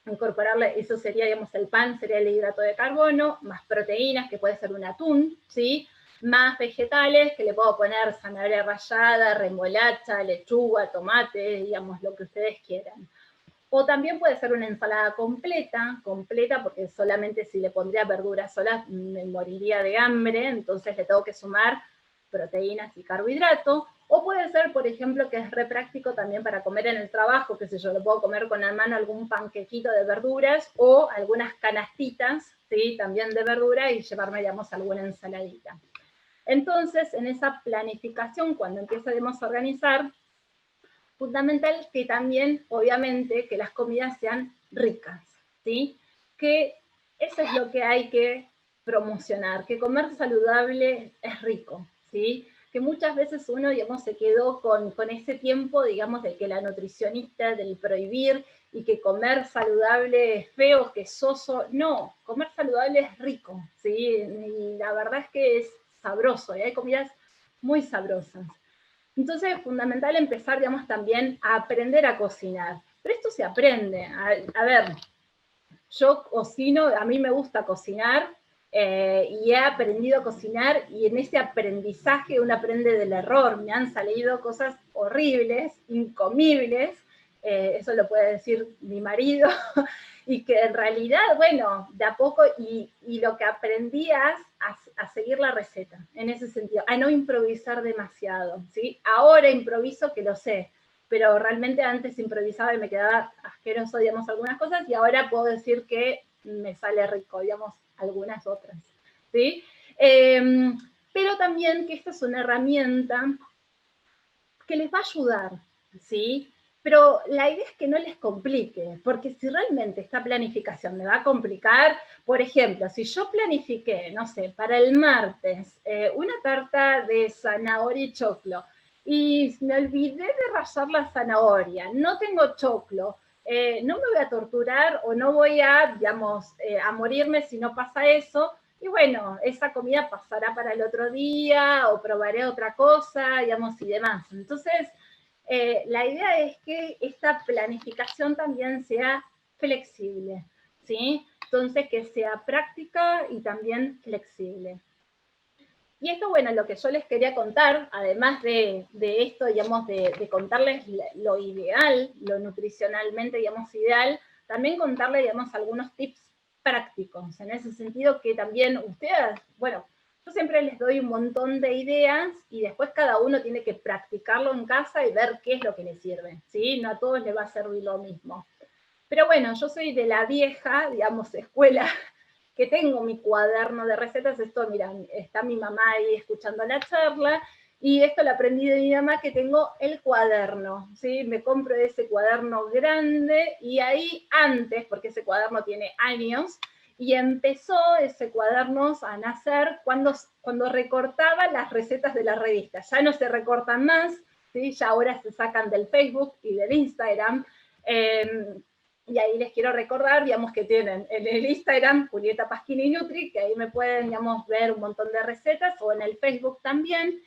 incorporarle, eso sería, digamos, el pan sería el hidrato de carbono, más proteínas, que puede ser un atún, ¿sí? Más vegetales, que le puedo poner zanahoria rallada, remolacha, lechuga, tomate, digamos, lo que ustedes quieran. O también puede ser una ensalada completa, porque solamente si le pondría verduras solas me moriría de hambre, entonces le tengo que sumar proteínas y carbohidratos. O puede ser, por ejemplo, que es re práctico también para comer en el trabajo, qué sé yo, lo puedo comer con la mano algún panquequito de verduras o algunas canastitas, ¿sí? También de verdura y llevarme, digamos, alguna ensaladita. Entonces, en esa planificación, cuando empezamos a organizar, fundamental que también, obviamente, que las comidas sean ricas, ¿sí? Que eso es lo que hay que promocionar, que comer saludable es rico, ¿sí? Que muchas veces uno, digamos, se quedó con ese tiempo, digamos, de que la nutricionista, del prohibir, y que comer saludable es feo, que es soso. No, comer saludable es rico, ¿sí? Y la verdad es que es sabroso, y hay comidas muy sabrosas. Entonces es fundamental empezar, digamos, también a aprender a cocinar. Pero esto se aprende. A ver, yo cocino, a mí me gusta cocinar y he aprendido a cocinar y en ese aprendizaje uno aprende del error. Me han salido cosas horribles, incomibles, eso lo puede decir mi marido, y que en realidad, bueno, de a poco, y lo que aprendí a seguir la receta, en ese sentido, a no improvisar demasiado, ¿sí? Ahora improviso que lo sé, pero realmente antes improvisaba y me quedaba asqueroso, digamos, algunas cosas, y ahora puedo decir que me sale rico, digamos, algunas otras, ¿sí? Pero también que esta es una herramienta que les va a ayudar, ¿sí? Pero la idea es que no les complique, porque si realmente esta planificación me va a complicar, por ejemplo, si yo planifiqué, no sé, para el martes, una tarta de zanahoria y choclo, y me olvidé de rallar la zanahoria, no tengo choclo, no me voy a torturar o no voy a, digamos, a morirme si no pasa eso, y bueno, esa comida pasará para el otro día, o probaré otra cosa, digamos, y demás. Entonces, la idea es que esta planificación también sea flexible, ¿sí? Entonces, que sea práctica y también flexible. Y esto, bueno, lo que yo les quería contar, además de esto, digamos, de contarles lo ideal, lo nutricionalmente, digamos, ideal, también contarles, digamos, algunos tips prácticos, en ese sentido que también ustedes, bueno, yo siempre les doy un montón de ideas y después cada uno tiene que practicarlo en casa y ver qué es lo que les sirve, ¿sí? No a todos les va a servir lo mismo. Pero bueno, yo soy de la vieja, digamos, escuela, que tengo mi cuaderno de recetas. Esto, mira, está mi mamá ahí escuchando la charla, y esto lo aprendí de mi mamá, que tengo el cuaderno, ¿sí? Me compro ese cuaderno grande, y ahí antes, porque ese cuaderno tiene años, y empezó ese cuaderno a nacer cuando recortaba las recetas de la revista. Ya no se recortan más, ¿sí? Ya ahora se sacan del Facebook y del Instagram. Y ahí les quiero recordar, digamos, que tienen en el Instagram Julieta Pasquini Nutri, que ahí me pueden, digamos, ver un montón de recetas, o en el Facebook también,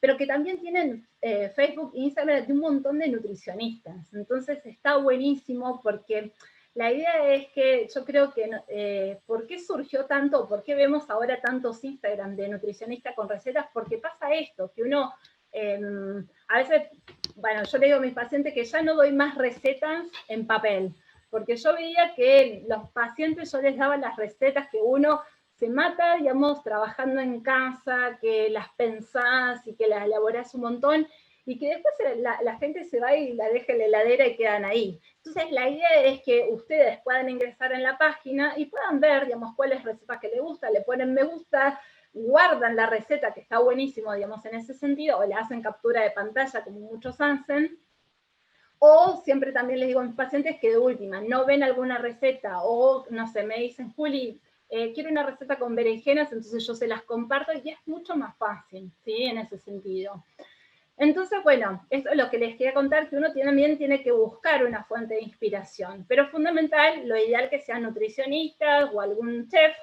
pero que también tienen Facebook e Instagram de un montón de nutricionistas. Entonces está buenísimo, porque la idea es que yo creo que, ¿por qué surgió tanto? ¿Por qué vemos ahora tantos Instagram de nutricionistas con recetas? Porque pasa esto, que uno a veces, bueno, yo le digo a mis pacientes que ya no doy más recetas en papel, porque yo veía que los pacientes, yo les daba las recetas que uno se mata, digamos, trabajando en casa, que las pensás y que las elaborás un montón, y que después la gente se va y la deja en la heladera y quedan ahí. Entonces, la idea es que ustedes puedan ingresar en la página y puedan ver, digamos, cuáles recetas que les gustan, le ponen me gusta, guardan la receta, que está buenísimo, digamos, en ese sentido, o le hacen captura de pantalla, como muchos hacen, o siempre también les digo a mis pacientes que de última, no ven alguna receta, o no sé, me dicen, Juli, quiero una receta con berenjenas, entonces yo se las comparto, y es mucho más fácil, ¿sí? En ese sentido. Entonces, bueno, esto es lo que les quería contar, que uno también tiene que buscar una fuente de inspiración, pero fundamental, lo ideal que sean nutricionistas o algún chef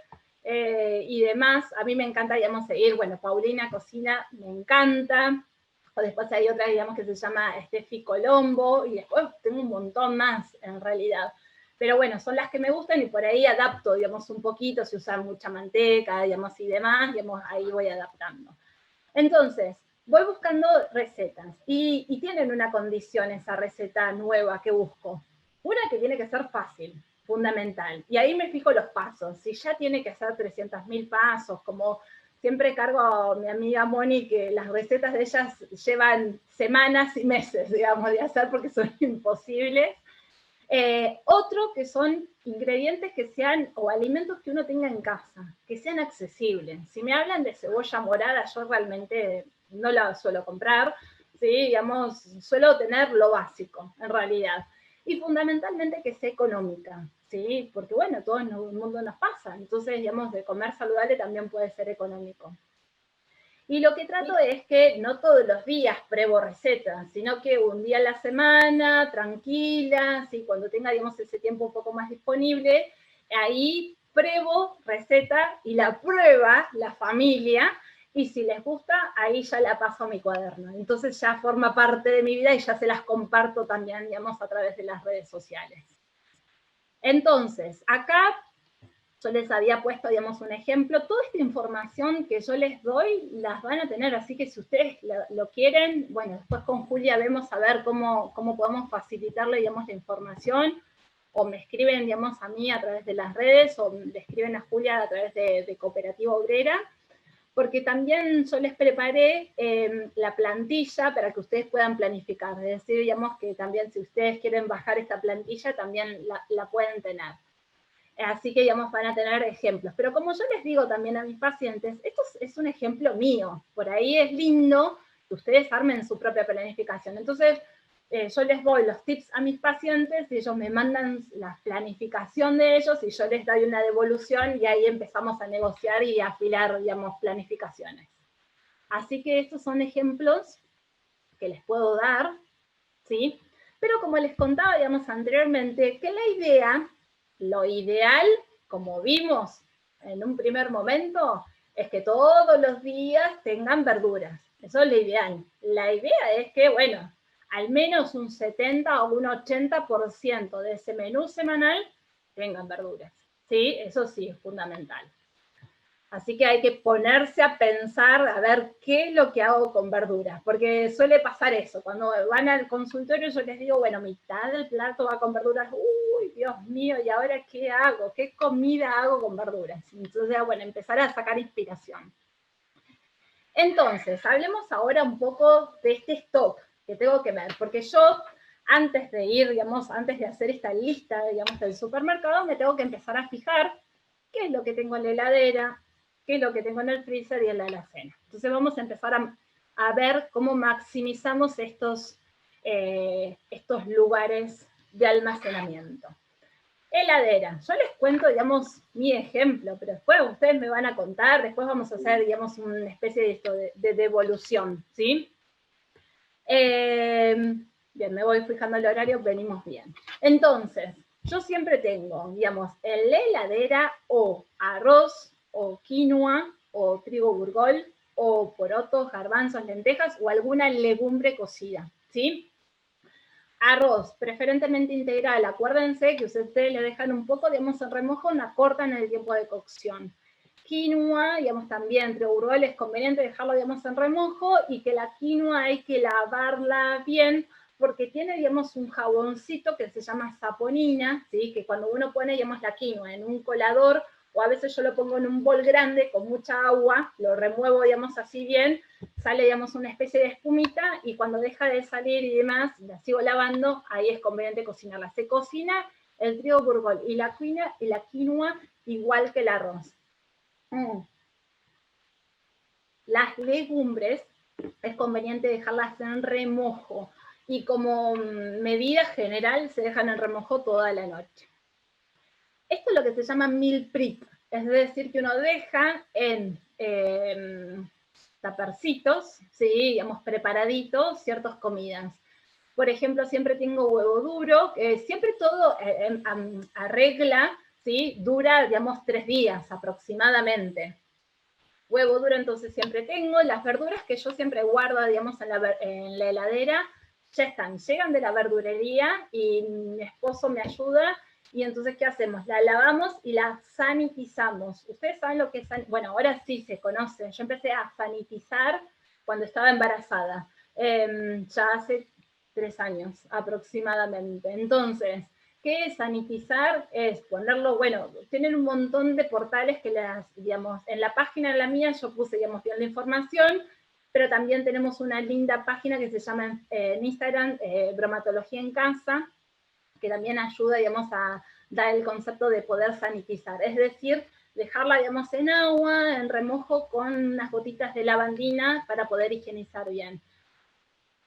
y demás. A mí me encanta, digamos, seguir, bueno, Paulina Cocina, me encanta, o después hay otra, digamos, que se llama Steffi Colombo, y después tengo un montón más, en realidad. Pero bueno, son las que me gustan, y por ahí adapto, digamos, un poquito, si usan mucha manteca, digamos, y demás, digamos, ahí voy adaptando. Entonces, voy buscando recetas, y tienen una condición esa receta nueva que busco. Una, que tiene que ser fácil, fundamental. Y ahí me fijo los pasos. Si ya tiene que ser 300.000 pasos, como siempre cargo a mi amiga Moni, que las recetas de ellas llevan semanas y meses, digamos, de hacer, porque son imposibles. Otro, que son ingredientes que sean, o alimentos que uno tenga en casa, que sean accesibles. Si me hablan de cebolla morada, yo realmente no la suelo comprar, ¿sí? Digamos, suelo tener lo básico, en realidad. Y fundamentalmente que sea económica, ¿sí? Porque bueno, todo en el mundo nos pasa, entonces, digamos, de comer saludable también puede ser económico. Y lo que trato es que no todos los días pruebo recetas, sino que un día a la semana, tranquila, ¿sí? Cuando tenga, digamos, ese tiempo un poco más disponible, ahí pruebo receta y la prueba la familia, y si les gusta, ahí ya la paso a mi cuaderno. Entonces ya forma parte de mi vida y ya se las comparto también, digamos, a través de las redes sociales. Entonces, acá yo les había puesto, digamos, un ejemplo. Toda esta información que yo les doy, las van a tener, así que si ustedes lo quieren, bueno, después con Julia vemos a ver cómo podemos facilitarle, digamos, la información, o me escriben, digamos, a mí a través de las redes, o le escriben a Julia a través de Cooperativa Obrera, porque también yo les preparé la plantilla para que ustedes puedan planificar. Es decir, digamos, que también si ustedes quieren bajar esta plantilla, también la pueden tener. Así que, digamos, van a tener ejemplos. Pero como yo les digo también a mis pacientes, esto es un ejemplo mío. Por ahí es lindo que ustedes armen su propia planificación. Entonces, yo les doy los tips a mis pacientes, y ellos me mandan la planificación de ellos, y yo les doy una devolución, y ahí empezamos a negociar y a afilar, digamos, planificaciones. Así que estos son ejemplos que les puedo dar, ¿sí? Pero como les contaba, digamos, anteriormente, que la idea, lo ideal, como vimos en un primer momento es que todos los días tengan verduras. Eso es lo ideal. La idea es que, bueno, al menos un 70 o un 80% de ese menú semanal tengan verduras. ¿Sí? Eso sí es fundamental. Así que hay que ponerse a pensar, a ver qué es lo que hago con verduras, porque suele pasar eso, cuando van al consultorio yo les digo, bueno, mitad del plato va con verduras, uy, Dios mío, ¿y ahora qué hago? ¿Qué comida hago con verduras? Entonces, bueno, empezar a sacar inspiración. Entonces, hablemos ahora un poco de este stock que tengo que ver, porque yo, antes de ir, digamos, antes de hacer esta lista, digamos, del supermercado, me tengo que empezar a fijar qué es lo que tengo en la heladera, qué es lo que tengo en el freezer y en la alacena. Entonces vamos a empezar a ver cómo maximizamos estos lugares de almacenamiento. Heladera. Yo les cuento, digamos, mi ejemplo, pero después ustedes me van a contar, después vamos a hacer, digamos, una especie de esto de devolución, ¿sí? Bien, me voy fijando el horario, venimos bien. Entonces, yo siempre tengo, digamos, en la heladera o arroz, o quinoa, o trigo burgol, o porotos, garbanzos, lentejas, o alguna legumbre cocida, ¿sí? Arroz, preferentemente integral. Acuérdense que ustedes le dejan un poco, digamos, en remojo, una cortan el tiempo de cocción. Quinoa, digamos, también trigo burgol es conveniente dejarlo, digamos, en remojo y que la quinoa hay que lavarla bien porque tiene, digamos, un jaboncito que se llama saponina, ¿sí? Que cuando uno pone, digamos, la quinoa en un colador o a veces yo lo pongo en un bol grande con mucha agua, lo remuevo, digamos, así bien, sale, digamos, una especie de espumita y cuando deja de salir y demás, la sigo lavando, ahí es conveniente cocinarla. Se cocina el trigo burgol y la quinoa igual que el arroz. Las legumbres es conveniente dejarlas en remojo y como medida general se dejan en remojo toda la noche. Esto es lo que se llama meal prep, es decir, que uno deja en tapercitos, ¿sí? Digamos, preparaditos, ciertas comidas. Por ejemplo, siempre tengo huevo duro, siempre todo a regla, ¿sí? Dura, digamos, 3 días aproximadamente. Huevo duro entonces siempre tengo, las verduras que yo siempre guardo, digamos, en la heladera, ya están, llegan de la verdulería y mi esposo me ayuda y entonces, ¿qué hacemos? La lavamos y la sanitizamos. Ustedes saben lo que es, bueno, ahora sí se conoce, yo empecé a sanitizar cuando estaba embarazada, ya hace 3 años aproximadamente. Entonces, ¿qué es sanitizar? Es ponerlo, bueno, tienen un montón de portales que digamos, en la página de la mía yo puse, digamos, bien la información, pero también tenemos una linda página que se llama en Instagram, Bromatología en Casa, que también ayuda, digamos, a dar el concepto de poder sanitizar, es decir, dejarla, digamos, en agua, en remojo, con unas gotitas de lavandina para poder higienizar bien.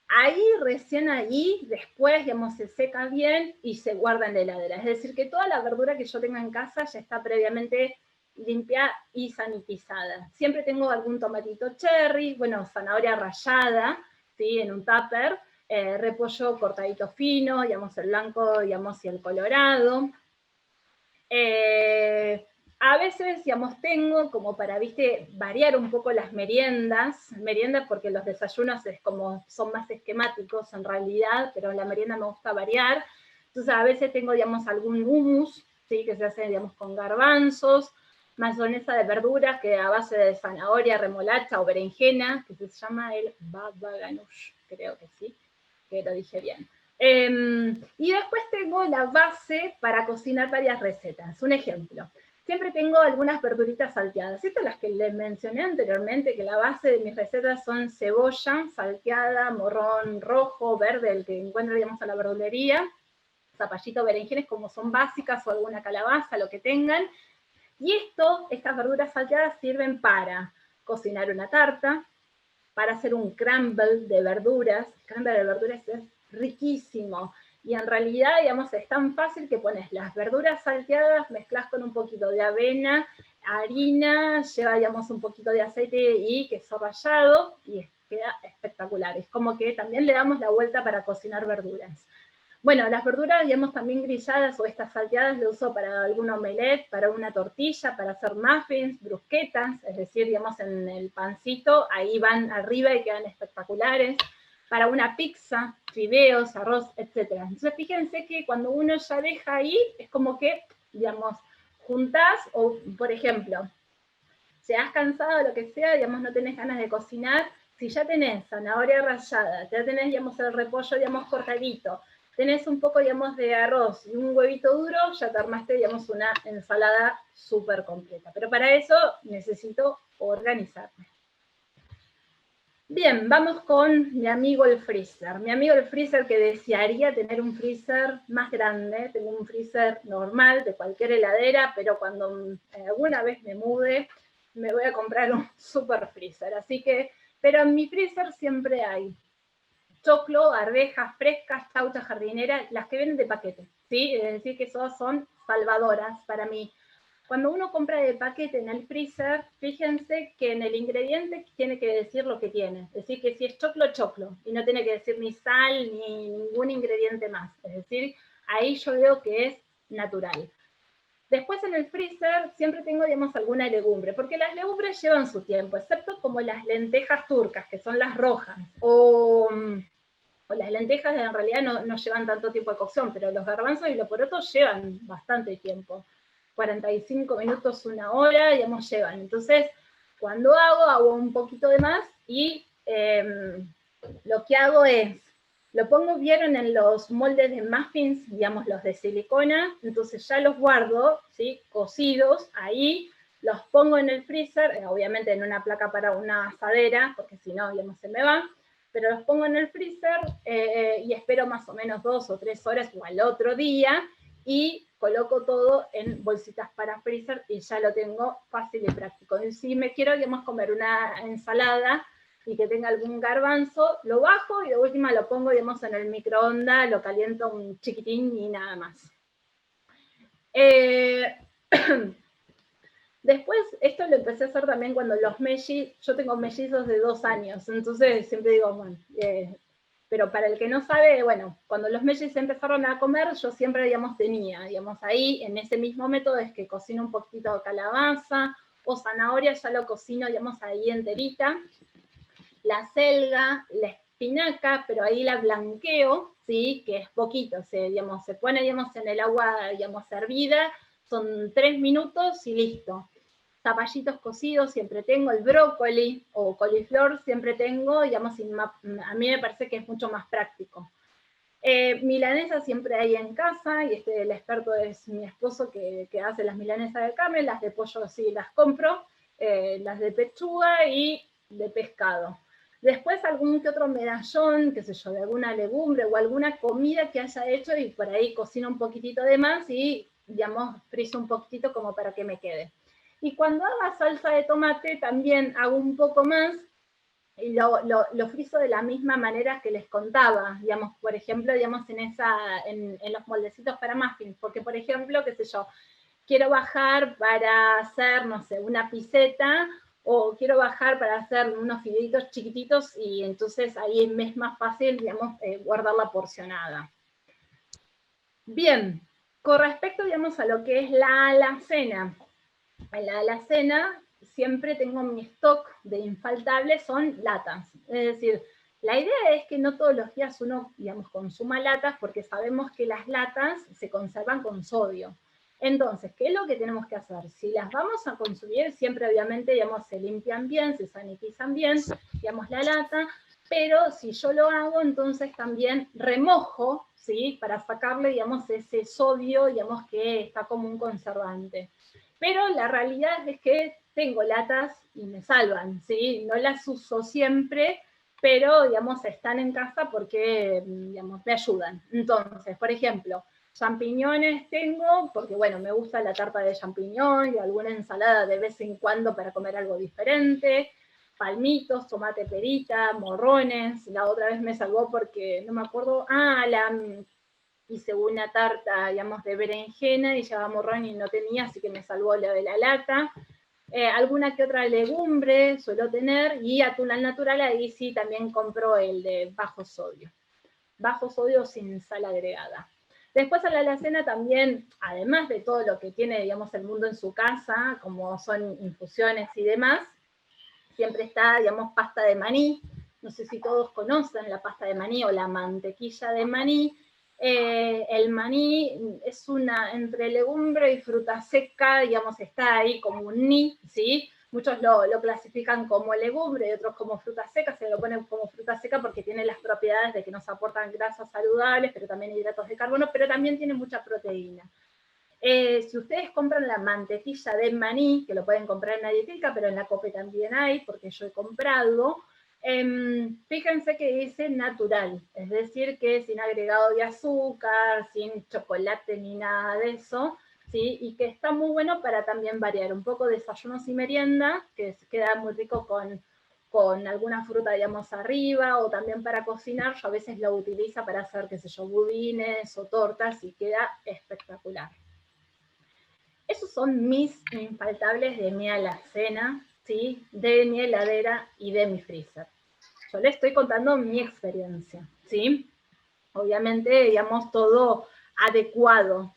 Ahí, recién ahí, después, digamos, se seca bien y se guarda en la heladera. Es decir, que toda la verdura que yo tenga en casa ya está previamente limpia y sanitizada. Siempre tengo algún tomatito cherry, bueno, zanahoria rallada, ¿sí? En un tupper, repollo cortadito fino, digamos, el blanco, digamos, y el colorado. A veces, digamos, tengo como para, viste, variar un poco las meriendas porque los desayunos es como, son más esquemáticos en realidad, pero en la merienda me gusta variar. Entonces a veces tengo, digamos, algún hummus, ¿sí? Que se hace, digamos, con garbanzos, mayonesa de verduras que a base de zanahoria, remolacha o berenjena, que se llama el baba ganoush, creo que sí, que lo dije bien. Y después tengo la base para cocinar varias recetas. Un ejemplo, siempre tengo algunas verduritas salteadas. Estas las que les mencioné anteriormente, que la base de mis recetas son cebolla salteada, morrón rojo, verde, el que encuentro, digamos, a la verdulería, zapallito, berenjenes, como son básicas, o alguna calabaza, lo que tengan. Y estas verduras salteadas sirven para cocinar una tarta, para hacer un crumble de verduras. El crumble de verduras es riquísimo. Y en realidad, digamos, es tan fácil que pones las verduras salteadas, mezclas con un poquito de avena, harina, lleva, digamos, un poquito de aceite y queso rallado, y queda espectacular. Es como que también le damos la vuelta para cocinar verduras. Bueno, las verduras, digamos, también grilladas o estas salteadas lo uso para algún omelette, para una tortilla, para hacer muffins, brusquetas, es decir, digamos, en el pancito, ahí van arriba y quedan espectaculares. Para una pizza, fideos, arroz, etc. Entonces, fíjense que cuando uno ya deja ahí, es como que, digamos, juntás, o por ejemplo, si has cansado, lo que sea, digamos, no tenés ganas de cocinar, si ya tenés zanahoria rallada, ya tenés, digamos, el repollo, digamos, cortadito, tenés un poco, digamos, de arroz y un huevito duro, ya te armaste, digamos, una ensalada súper completa. Pero para eso necesito organizarme. Bien, vamos con mi amigo el freezer. Mi amigo el freezer que desearía tener un freezer más grande. Tengo un freezer normal de cualquier heladera, pero cuando alguna vez me mude, me voy a comprar un super freezer. Así que, pero en mi freezer siempre hay choclo, arvejas frescas, chaucha jardinera, las que vienen de paquete, ¿sí? Es decir, que esas son salvadoras para mí. Cuando uno compra de paquete en el freezer, fíjense que en el ingrediente tiene que decir lo que tiene. Es decir, que si es choclo, choclo. Y no tiene que decir ni sal ni ningún ingrediente más. Es decir, ahí yo veo que es natural. Después en el freezer siempre tengo, digamos, alguna legumbre, porque las legumbres llevan su tiempo, excepto como las lentejas turcas, que son las rojas, o las lentejas en realidad no llevan tanto tiempo de cocción, pero los garbanzos y los porotos llevan bastante tiempo. 45 minutos, una hora, digamos, llevan. Entonces, cuando hago un poquito de más y lo que hago es, lo pongo, vieron en los moldes de muffins, digamos, los de silicona, entonces ya los guardo, ¿sí? Cocidos, ahí, los pongo en el freezer, obviamente en una placa para una asadera, porque si no, digamos, se me va, pero los pongo en el freezer y espero más o menos 2 o 3 horas o al otro día, y coloco todo en bolsitas para freezer y ya lo tengo fácil y práctico. Y si me quiero, digamos, comer una ensalada y que tenga algún garbanzo, lo bajo y de última lo pongo, digamos, en el microondas, lo caliento un chiquitín y nada más. Después, esto lo empecé a hacer también cuando los mellizos, yo tengo mellizos de 2 años, entonces siempre digo, bueno, pero para el que no sabe, bueno, cuando los mellizos empezaron a comer, yo siempre, digamos, tenía, digamos, ahí, en ese mismo método es que cocino un poquito de calabaza o zanahoria, ya lo cocino, digamos, ahí enterita, la selga, la espinaca, pero ahí la blanqueo, ¿sí? Que es poquito, digamos, se pone, digamos, en el agua, digamos, hervida, son 3 minutos y listo. Zapallitos cocidos siempre tengo, el brócoli o coliflor siempre tengo, digamos, a mí me parece que es mucho más práctico. Milanesa siempre hay en casa, y el experto es mi esposo que hace las milanesas de carne, las de pollo sí las compro, las de pechuga y de pescado. Después algún que otro medallón, qué sé yo, de alguna legumbre o alguna comida que haya hecho y por ahí cocino un poquitito de más y, digamos, friso un poquitito como para que me quede. Y cuando haga salsa de tomate también hago un poco más, y lo friso de la misma manera que les contaba, digamos, por ejemplo, digamos, en los moldecitos para muffins, porque, por ejemplo, qué sé yo, quiero bajar para hacer, no sé, una piseta, o quiero bajar para hacer unos fideitos chiquititos, y entonces ahí me es más fácil, digamos, guardar la porcionada. Bien, con respecto, digamos, a lo que es la alacena. En la alacena siempre tengo mi stock de infaltables, son latas. Es decir, la idea es que no todos los días uno, digamos, consuma latas, porque sabemos que las latas se conservan con sodio. Entonces, ¿qué es lo que tenemos que hacer? Si las vamos a consumir, siempre obviamente, digamos, se limpian bien, se sanitizan bien, digamos, la lata, pero si yo lo hago, entonces también remojo, ¿sí? Para sacarle, digamos, ese sodio, digamos, que está como un conservante. Pero la realidad es que tengo latas y me salvan, ¿sí? No las uso siempre, pero, digamos, están en casa porque, digamos, me ayudan. Entonces, por ejemplo, champiñones tengo, porque, bueno, me gusta la tarta de champiñón y alguna ensalada de vez en cuando para comer algo diferente. Palmitos, tomate perita, morrones. La otra vez me salvó porque, no me acuerdo, hice una tarta, digamos, de berenjena y llevaba morrón y no tenía, así que me salvó lo de la lata. Alguna que otra legumbre suelo tener, y atún al natural, ahí sí también compro el de bajo sodio. bajo sodio sin sal agregada. Después a la alacena también, además de todo lo que tiene, digamos, el mundo en su casa, como son infusiones y demás, siempre está, digamos, pasta de maní. No sé si todos conocen la pasta de maní o la mantequilla de maní. El maní es una, entre legumbre y fruta seca, digamos, está ahí como un ni, ¿sí? Muchos lo clasifican como legumbre y otros como fruta seca, se lo ponen como fruta seca porque tiene las propiedades de que nos aportan grasas saludables, pero también hidratos de carbono, pero también tiene mucha proteína. Si ustedes compran la mantequilla de maní, que lo pueden comprar en la dietética, pero en la COPE también hay, porque yo he comprado, fíjense que dice natural, es decir, que sin agregado de azúcar, sin chocolate ni nada de eso, ¿sí? Y que está muy bueno para también variar un poco desayunos y merienda, que queda muy rico con alguna fruta, digamos, arriba, o también para cocinar. Yo a veces lo utilizo para hacer, qué sé yo, budines o tortas, y queda espectacular. Esos son mis infaltables de mi alacena, ¿sí? De mi heladera y de mi freezer. Yo les estoy contando mi experiencia, ¿sí? Obviamente, digamos, todo adecuado.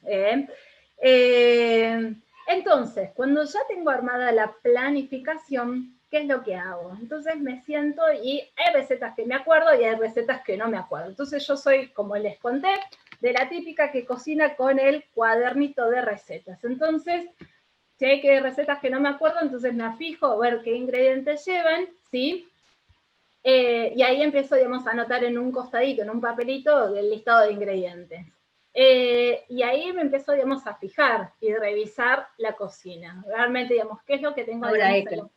Entonces, cuando ya tengo armada la planificación, ¿qué es lo que hago? Entonces me siento y hay recetas que me acuerdo y hay recetas que no me acuerdo. Entonces yo soy, como les conté, de la típica que cocina con el cuadernito de recetas. Entonces, si hay recetas que no me acuerdo, entonces me fijo a ver qué ingredientes llevan, ¿sí? Y ahí empiezo, digamos, a anotar en un costadito, en un papelito, el listado de ingredientes. Y ahí me empiezo, digamos, a fijar y revisar la cocina. Realmente, digamos, qué es lo que tengo, digamos,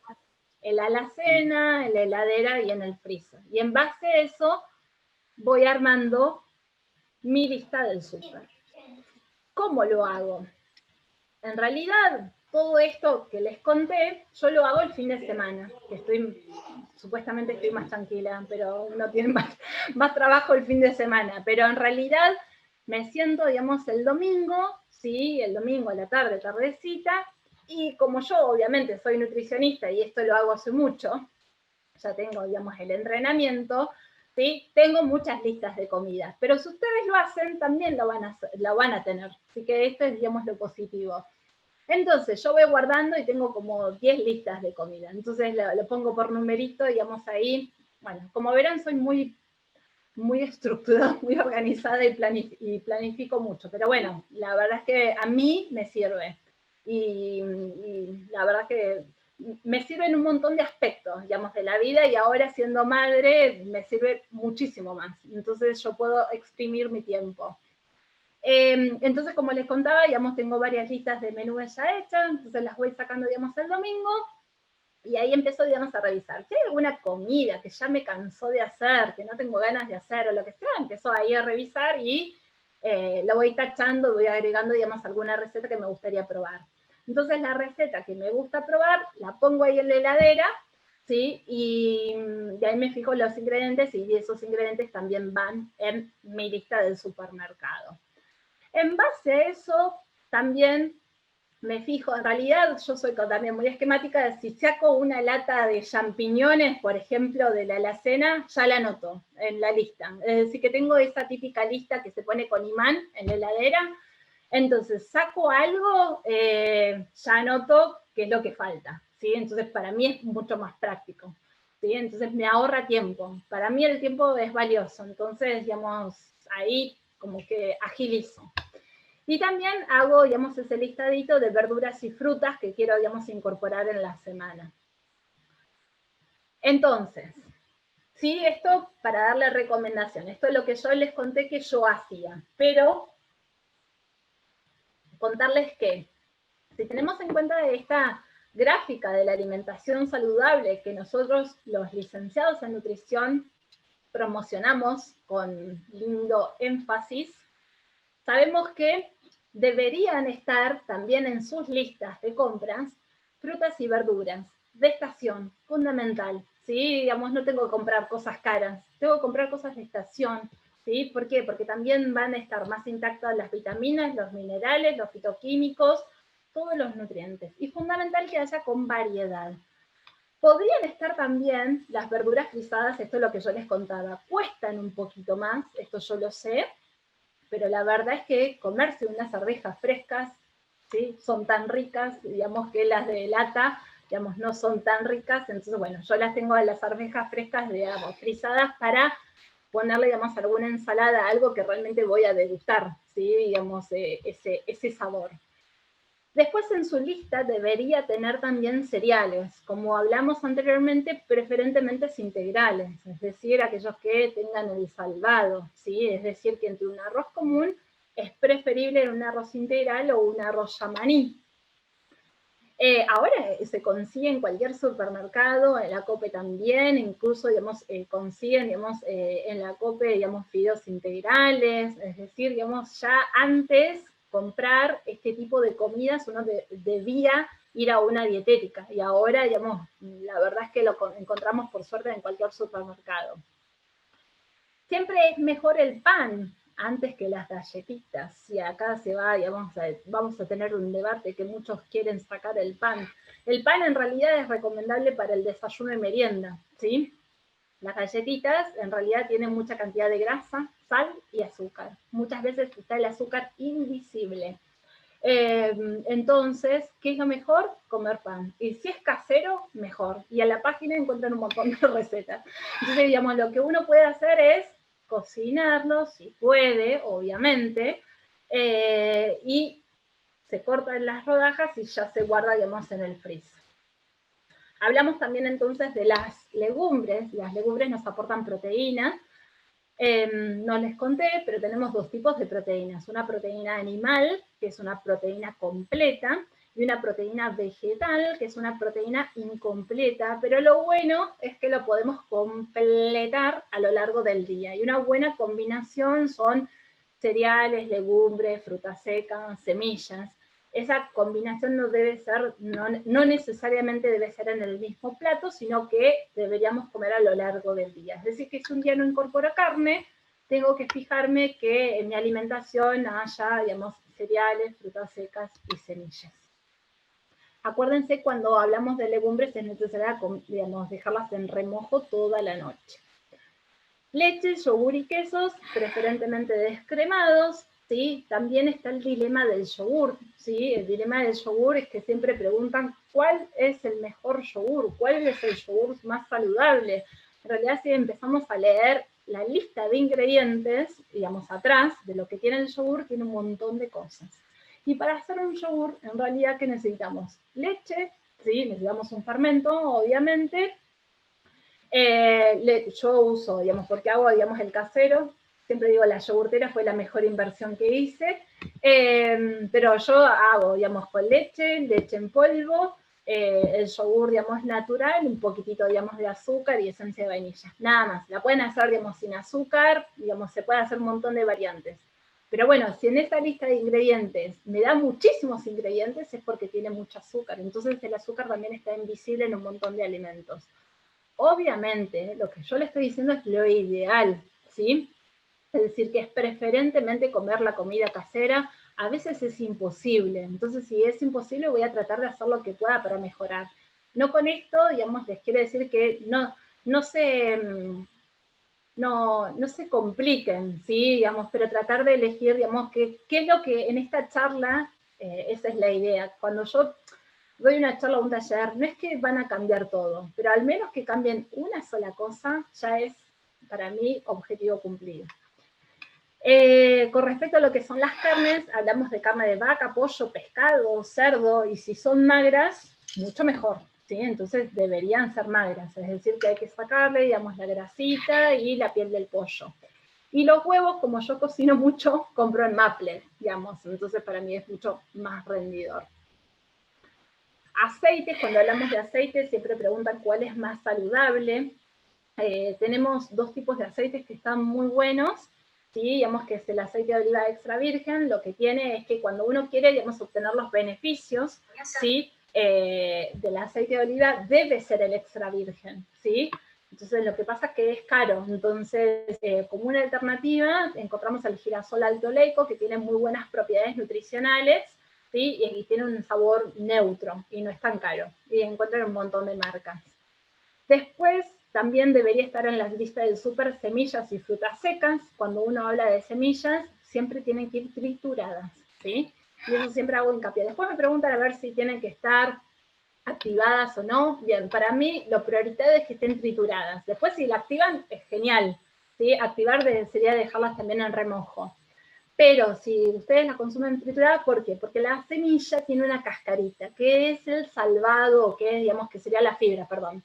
en la alacena, en la heladera y en el freezer. Y en base a eso, voy armando mi lista del súper. ¿Cómo lo hago? En realidad, todo esto que les conté, yo lo hago el fin de semana, que supuestamente estoy más tranquila, pero uno tiene más trabajo el fin de semana. Pero en realidad me siento, digamos, el domingo, ¿sí? El domingo a la tarde, tardecita, y como yo obviamente soy nutricionista y esto lo hago hace mucho, ya tengo, digamos, el entrenamiento, ¿sí? Tengo muchas listas de comidas, pero si ustedes lo hacen, también lo van a tener. Así que esto es, digamos, lo positivo. Entonces, yo voy guardando y tengo como 10 listas de comida. Entonces, lo pongo por numerito, digamos, ahí. Bueno, como verán, soy muy estructurada, muy organizada y planifico mucho. Pero bueno, la verdad es que a mí me sirve. Y la verdad que me sirve en un montón de aspectos, digamos, de la vida, y ahora siendo madre me sirve muchísimo más. Entonces yo puedo exprimir mi tiempo. Entonces, como les contaba, digamos, tengo varias listas de menús ya hechas, entonces las voy sacando, digamos, el domingo, y ahí empiezo, digamos, a revisar. Si hay alguna comida que ya me cansó de hacer, que no tengo ganas de hacer, o lo que sea, empiezo ahí a revisar y lo voy tachando, voy agregando, digamos, alguna receta que me gustaría probar. Entonces, la receta que me gusta probar, la pongo ahí en la heladera, ¿sí? Y ahí me fijo los ingredientes, y esos ingredientes también van en mi lista del supermercado. En base a eso, también me fijo, en realidad yo soy también muy esquemática, si saco una lata de champiñones, por ejemplo, de la alacena, ya la anoto en la lista. Es decir, que tengo esa típica lista que se pone con imán en la heladera, entonces saco algo, ya anoto qué es lo que falta, ¿sí? Entonces para mí es mucho más práctico, ¿sí? Entonces me ahorra tiempo. Para mí el tiempo es valioso, entonces, digamos, ahí como que agilizo. Y también hago, digamos, ese listadito de verduras y frutas que quiero, digamos, incorporar en la semana. Entonces, sí, esto para darle recomendación. Esto es lo que yo les conté que yo hacía. Pero contarles que, si tenemos en cuenta esta gráfica de la alimentación saludable que nosotros, los licenciados en nutrición, promocionamos con lindo énfasis, sabemos que deberían estar también en sus listas de compras frutas y verduras de estación, fundamental, ¿sí? Digamos, no tengo que comprar cosas caras, tengo que comprar cosas de estación, ¿sí? ¿Por qué? Porque también van a estar más intactas las vitaminas, los minerales, los fitoquímicos, todos los nutrientes. Y fundamental que haya con variedad. Podrían estar también las verduras frisadas, esto es lo que yo les contaba, cuestan un poquito más, esto yo lo sé, pero la verdad es que comerse unas arvejas frescas, ¿sí? Son tan ricas, digamos que las de lata, digamos, no son tan ricas, entonces bueno, yo las tengo a las arvejas frescas, digamos, frisadas para ponerle, digamos, alguna ensalada, algo que realmente voy a degustar, ¿sí? Digamos, ese sabor. Después en su lista debería tener también cereales, como hablamos anteriormente, preferentemente integrales, es decir, aquellos que tengan el salvado, ¿sí? Es decir, que entre un arroz común es preferible un arroz integral o un arroz yamaní. Ahora se consigue en cualquier supermercado, en la COPE también, incluso, digamos, consiguen, digamos, en la COPE, digamos, fideos integrales, es decir, digamos, ya antes comprar este tipo de comidas uno debía ir a una dietética, y ahora, digamos, la verdad es que lo encontramos por suerte en cualquier supermercado. Siempre es mejor el pan antes que las galletitas. Y acá se va, digamos, vamos a tener un debate que muchos quieren sacar el pan. El pan en realidad es recomendable para el desayuno y merienda, ¿sí? Las galletitas en realidad tienen mucha cantidad de grasa, sal y azúcar. Muchas veces está el azúcar invisible. Entonces, ¿qué es lo mejor? Comer pan. Y si es casero, mejor. Y en la página encuentran un montón de recetas. Entonces, digamos, lo que uno puede hacer es cocinarlo, si puede, obviamente, y se cortan las rodajas y ya se guarda, digamos, en el freezer. Hablamos también entonces de las legumbres. Las legumbres nos aportan proteínas. No les conté, pero tenemos dos tipos de proteínas. Una proteína animal, que es una proteína completa, y una proteína vegetal, que es una proteína incompleta, pero lo bueno es que lo podemos completar a lo largo del día. Y una buena combinación son cereales, legumbres, frutas secas, semillas. Esa combinación no debe ser, no necesariamente debe ser en el mismo plato, sino que deberíamos comer a lo largo del día. Es decir, que si un día no incorporo carne, tengo que fijarme que en mi alimentación haya, digamos, cereales, frutas secas y semillas. Acuérdense, cuando hablamos de legumbres es necesario, digamos, dejarlas en remojo toda la noche. Leche, yogur y quesos, preferentemente descremados, ¿sí? También está el dilema del yogur, ¿sí? El dilema del yogur es que siempre preguntan cuál es el mejor yogur, cuál es el yogur más saludable. En realidad, si empezamos a leer la lista de ingredientes, digamos, atrás de lo que tiene el yogur, tiene un montón de cosas. Y para hacer un yogur, en realidad, ¿qué necesitamos? Leche, ¿sí? Necesitamos un fermento, obviamente. Yo uso, digamos, porque hago, digamos, el casero. Siempre digo, la yogurtera fue la mejor inversión que hice. Pero yo hago, digamos, con leche en polvo, el yogur, digamos, natural, un poquitito, digamos, de azúcar y esencia de vainilla. Nada más. La pueden hacer, digamos, sin azúcar, digamos, se puede hacer un montón de variantes. Pero bueno, si en esta lista de ingredientes me da muchísimos ingredientes, es porque tiene mucho azúcar. Entonces el azúcar también está invisible en un montón de alimentos. Obviamente, lo que yo le estoy diciendo es lo ideal, ¿sí? Es decir, que es preferentemente comer la comida casera. A veces es imposible. Entonces, si es imposible, voy a tratar de hacer lo que pueda para mejorar. No con esto, digamos, les quiero decir que no se compliquen, ¿sí? Digamos, pero tratar de elegir, digamos, qué es lo que en esta charla, esa es la idea. Cuando yo doy una charla o un taller, no es que van a cambiar todo, pero al menos que cambien una sola cosa, ya es, para mí, objetivo cumplido. Con respecto a lo que son las carnes, hablamos de carne de vaca, pollo, pescado, cerdo, y si son magras, mucho mejor, ¿sí? Entonces deberían ser magras, es decir, que hay que sacarle, digamos, la grasita y la piel del pollo. Y los huevos, como yo cocino mucho, compro en Maple, digamos, entonces para mí es mucho más rendidor. Aceites, cuando hablamos de aceites, siempre preguntan cuál es más saludable. Tenemos dos tipos de aceites que están muy buenos, ¿sí? Digamos que es el aceite de oliva extra virgen. Lo que tiene es que cuando uno quiere, digamos, obtener los beneficios, ¿sí? Del aceite de oliva, debe ser el extra virgen, ¿sí? Entonces lo que pasa es que es caro. Entonces, como una alternativa, encontramos el girasol alto oleico, que tiene muy buenas propiedades nutricionales, ¿sí? Y tiene un sabor neutro y no es tan caro. Y encuentran un montón de marcas. Después, también debería estar en la lista del súper semillas y frutas secas. Cuando uno habla de semillas, siempre tienen que ir trituradas, ¿sí? Y eso siempre hago hincapié. Después me preguntan a ver si tienen que estar activadas o no. Bien, para mí lo prioritario es que estén trituradas. Después si la activan es genial, ¿sí? Activar sería dejarlas también en remojo. Pero si ustedes la consumen triturada, ¿por qué? Porque la semilla tiene una cascarita, que es el salvado, que es, digamos, que sería la fibra, perdón.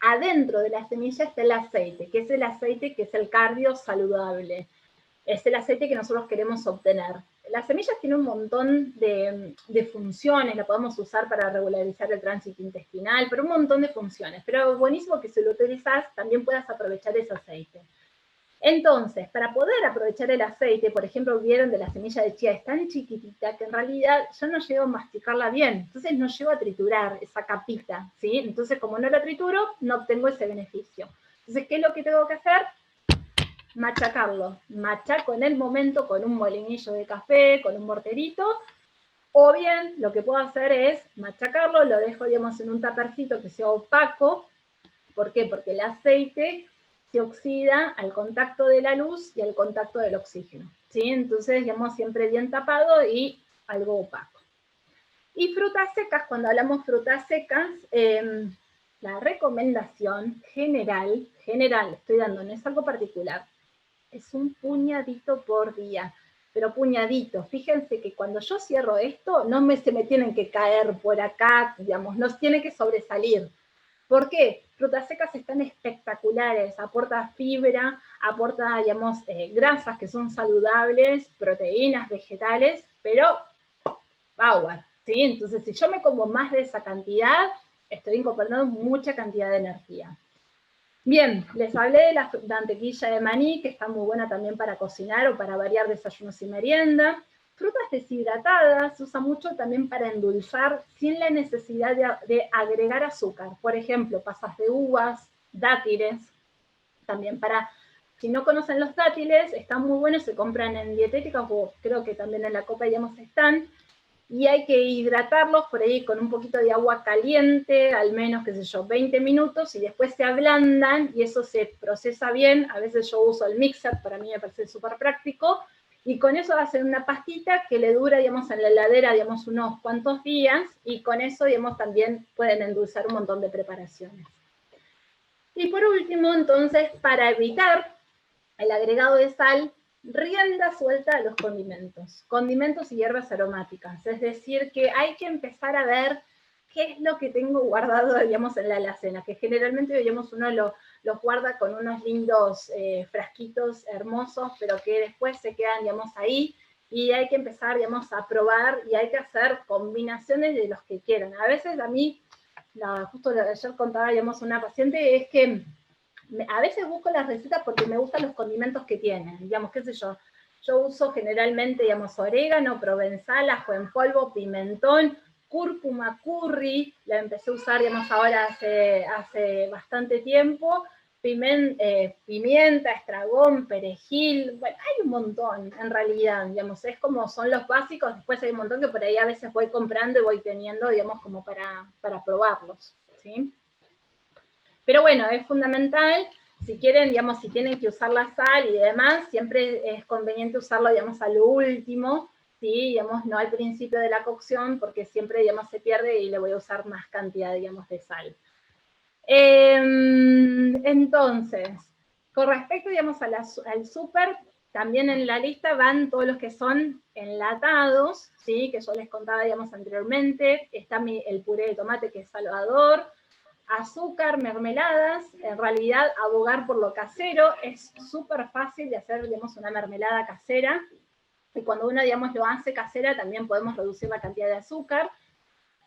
Adentro de la semilla está el aceite, que es el cardio saludable. Es el aceite que nosotros queremos obtener. Las semillas tienen un montón de funciones, la podemos usar para regularizar el tránsito intestinal, pero un montón de funciones. Pero buenísimo que si lo utilizas, también puedas aprovechar ese aceite. Entonces, para poder aprovechar el aceite, por ejemplo, vieron de la semilla de chía, es tan chiquitita que en realidad yo no llego a masticarla bien, entonces no llego a triturar esa capita, ¿sí? Entonces, como no la trituro, no obtengo ese beneficio. Entonces, ¿qué es lo que tengo que hacer? Machacarlo. Machaco en el momento con un molinillo de café, con un morterito, o bien lo que puedo hacer es machacarlo, lo dejo, digamos, en un tapercito que sea opaco. ¿Por qué? Porque el aceite se oxida al contacto de la luz y al contacto del oxígeno, ¿sí? Entonces, digamos, siempre bien tapado y algo opaco. Y frutas secas, cuando hablamos frutas secas, la recomendación general, estoy dando, no es algo particular, es un puñadito por día, pero puñadito. Fíjense que cuando yo cierro esto, se me tienen que caer por acá, digamos, no tiene que sobresalir. ¿Por qué? Frutas secas están espectaculares, aporta fibra, aporta, digamos, grasas que son saludables, proteínas vegetales, pero power, ¿sí? Entonces, si yo me como más de esa cantidad, estoy incorporando mucha cantidad de energía. Bien, les hablé de la mantequilla de maní, que está muy buena también para cocinar o para variar desayunos y merienda. Frutas deshidratadas se usa mucho también para endulzar sin la necesidad de agregar azúcar. Por ejemplo, pasas de uvas, dátiles, también para, si no conocen los dátiles, están muy buenos, se compran en dietéticas o creo que también en la Copa, digamos, están, y hay que hidratarlos por ahí con un poquito de agua caliente, al menos, qué sé yo, 20 minutos, y después se ablandan y eso se procesa bien. A veces yo uso el mixer, para mí me parece súper práctico, y con eso hacen una pastita que le dura, digamos, en la heladera, digamos, unos cuantos días, y con eso, digamos, también pueden endulzar un montón de preparaciones. Y por último, entonces, para evitar el agregado de sal, rienda suelta a los condimentos y hierbas aromáticas. Es decir, que hay que empezar a ver qué es lo que tengo guardado, digamos, en la alacena, que generalmente, digamos, uno los guarda con unos lindos frasquitos hermosos, pero que después se quedan, digamos, ahí, y hay que empezar, digamos, a probar, y hay que hacer combinaciones de los que quieran. A veces a mí, justo ayer contaba, digamos, una paciente, es que a veces busco las recetas porque me gustan los condimentos que tienen, digamos, qué sé yo uso generalmente, digamos, orégano, provenzal, ajo en polvo, pimentón, cúrcuma, curry, la empecé a usar, digamos, ahora hace bastante tiempo, pimienta, estragón, perejil, bueno, hay un montón, en realidad, digamos, es como son los básicos, después hay un montón que por ahí a veces voy comprando y voy teniendo, digamos, como para probarlos, ¿sí? Pero bueno, es fundamental, si quieren, digamos, si tienen que usar la sal y demás, siempre es conveniente usarlo, digamos, a lo último, ¿sí? Digamos, no al principio de la cocción, porque siempre, digamos, se pierde y le voy a usar más cantidad, digamos, de sal. Entonces, con respecto, digamos, al súper, también en la lista van todos los que son enlatados, ¿sí? Que yo les contaba, digamos, anteriormente. Está el puré de tomate, que es salvador, azúcar, mermeladas, en realidad abogar por lo casero, es súper fácil de hacer, digamos, una mermelada casera, y cuando uno, digamos, lo hace casera, también podemos reducir la cantidad de azúcar.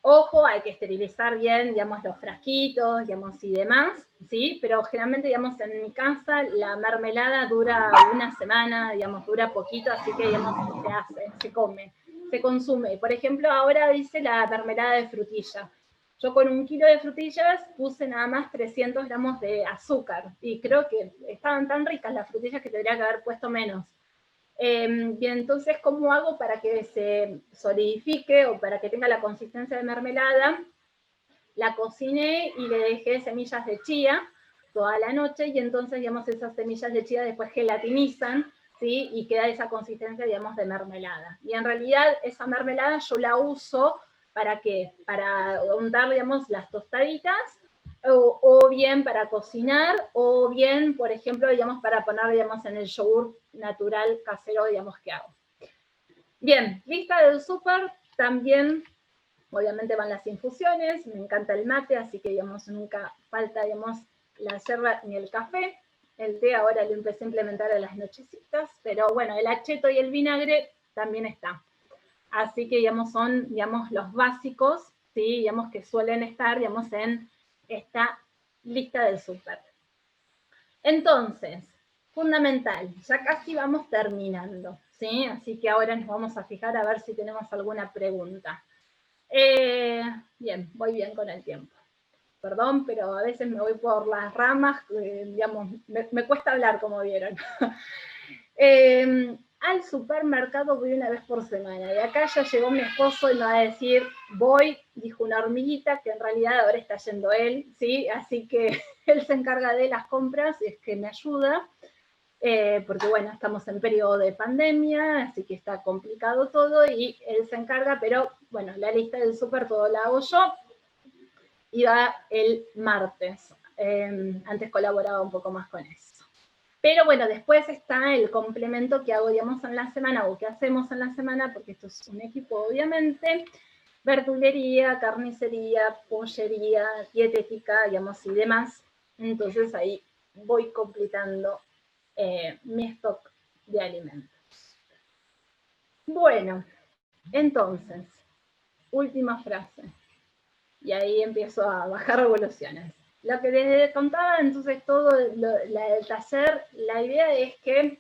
Ojo, hay que esterilizar bien, digamos, los frasquitos, digamos, y demás, ¿sí? Pero generalmente, digamos, en mi casa la mermelada dura una semana, digamos, dura poquito, así que, digamos, se hace, se come, se consume. Por ejemplo, ahora dice la mermelada de frutilla. Yo con 1 kilo de frutillas puse nada más 300 gramos de azúcar, y creo que estaban tan ricas las frutillas que tendría que haber puesto menos. Y entonces, ¿cómo hago para que se solidifique o para que tenga la consistencia de mermelada? la cociné y le dejé semillas de chía toda la noche, y entonces, digamos, esas semillas de chía después gelatinizan, ¿sí? Y queda esa consistencia, digamos, de mermelada. Y en realidad esa mermelada yo la uso, ¿para qué? Para untar, digamos, las tostaditas, o bien para cocinar, o bien, por ejemplo, digamos, para poner, digamos, en el yogur natural casero, digamos, que hago. Bien, lista del súper, también obviamente van las infusiones, me encanta el mate, así que, digamos, nunca falta, digamos, la yerba ni el café. El té ahora lo empecé a implementar a las nochecitas, pero bueno, el acheto y el vinagre también está. Así que, digamos, son, digamos, los básicos, ¿sí? Digamos, que suelen estar, digamos, en esta lista del súper. Entonces, fundamental, ya casi vamos terminando, ¿sí? Así que ahora nos vamos a fijar a ver si tenemos alguna pregunta. Bien, voy bien con el tiempo. Perdón, pero a veces me voy por las ramas, digamos, me cuesta hablar, como vieron. Al supermercado voy una vez por semana, y acá ya llegó mi esposo y me va a decir, voy, dijo una hormiguita, que en realidad ahora está yendo él, ¿sí? Así que él se encarga de las compras y es que me ayuda, porque bueno, estamos en periodo de pandemia, así que está complicado todo, y él se encarga, pero bueno, la lista del súper todo la hago yo, y va el martes. Antes colaboraba un poco más con eso. Pero bueno, después está el complemento que hago, digamos, en la semana, o que hacemos en la semana, porque esto es un equipo, obviamente, verdulería, carnicería, pollería, dietética, digamos, y demás. Entonces ahí voy completando mi stock de alimentos. Bueno, entonces, última frase. Y ahí empiezo a bajar revoluciones. Lo que les contaba, entonces, todo el taller, la idea es que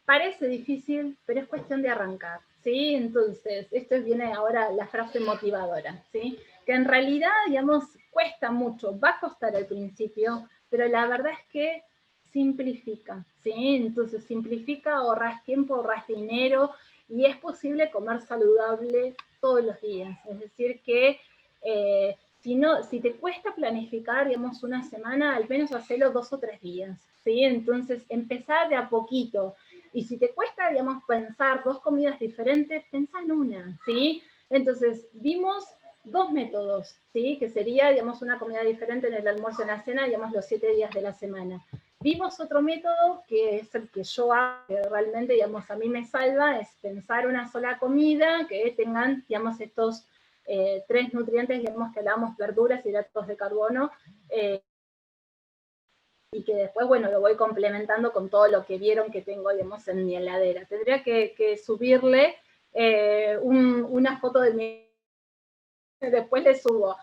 parece difícil, pero es cuestión de arrancar, ¿sí? Entonces, esto viene ahora la frase motivadora, ¿sí? Que en realidad, digamos, cuesta mucho, va a costar al principio, pero la verdad es que simplifica, ¿sí? Entonces, simplifica, ahorras tiempo, ahorras dinero, y es posible comer saludable todos los días. Es decir, que si te cuesta planificar, digamos, una semana, al menos hacerlo 2 o 3 días, ¿sí? Entonces, empezar de a poquito. Y si te cuesta, digamos, pensar 2 comidas diferentes, pensá en una, ¿sí? Entonces, vimos 2 métodos, ¿sí? Que sería, digamos, una comida diferente en el almuerzo y en la cena, digamos, los 7 días de la semana. Vimos otro método, que es el que yo hago, que realmente, digamos, a mí me salva, es pensar una sola comida que tengan, digamos, estos 3 nutrientes, digamos, que hablamos, verduras, hidratos de carbono, y que después, bueno, lo voy complementando con todo lo que vieron que tengo, digamos, en mi heladera. Tendría que subirle una foto de mi... Después le subo.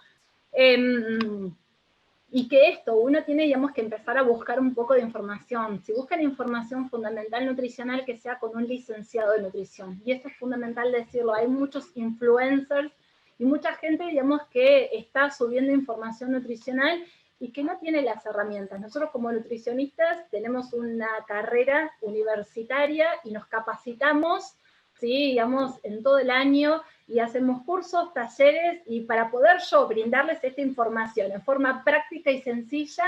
Y que esto, uno tiene, digamos, que empezar a buscar un poco de información. Si buscan información fundamental nutricional, que sea con un licenciado de nutrición. Y esto es fundamental decirlo. Hay muchos influencers y mucha gente, digamos, que está subiendo información nutricional y que no tiene las herramientas. Nosotros como nutricionistas tenemos una carrera universitaria y nos capacitamos, ¿sí? Digamos, en todo el año, y hacemos cursos, talleres, y para poder yo brindarles esta información en forma práctica y sencilla,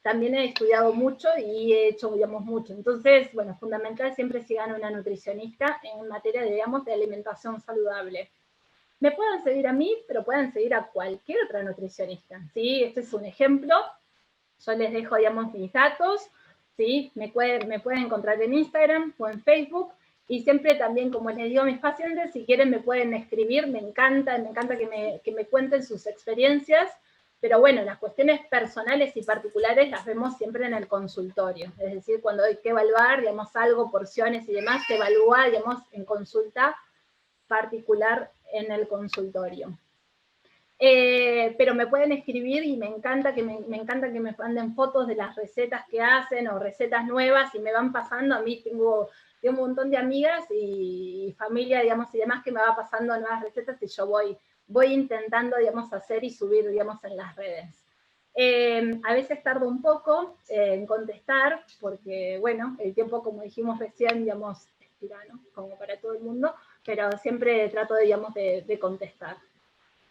también he estudiado mucho y he hecho, digamos, mucho. Entonces, bueno, es fundamental siempre sigan una nutricionista en materia, digamos, de alimentación saludable. Me pueden seguir a mí, pero pueden seguir a cualquier otra nutricionista, ¿sí? Este es un ejemplo. Yo les dejo, digamos, mis datos, ¿sí? Me pueden encontrar en Instagram o en Facebook, y siempre también, como les digo a mis pacientes, si quieren me pueden escribir, me encanta que me cuenten sus experiencias, pero bueno, las cuestiones personales y particulares las vemos siempre en el consultorio, es decir, cuando hay que evaluar, digamos, algo, porciones y demás, se evalúa, digamos, en consulta particular en el consultorio. Pero me pueden escribir, y me encanta que me manden fotos de las recetas que hacen o recetas nuevas, y me van pasando. A mí tengo un montón de amigas y familia, digamos, y demás, que me va pasando nuevas recetas, y yo voy intentando, digamos, hacer y subir, digamos, en las redes. A veces tardo un poco en contestar, porque, bueno, el tiempo, como dijimos recién, digamos, es tirano, como para todo el mundo, pero siempre trato, digamos, de contestar.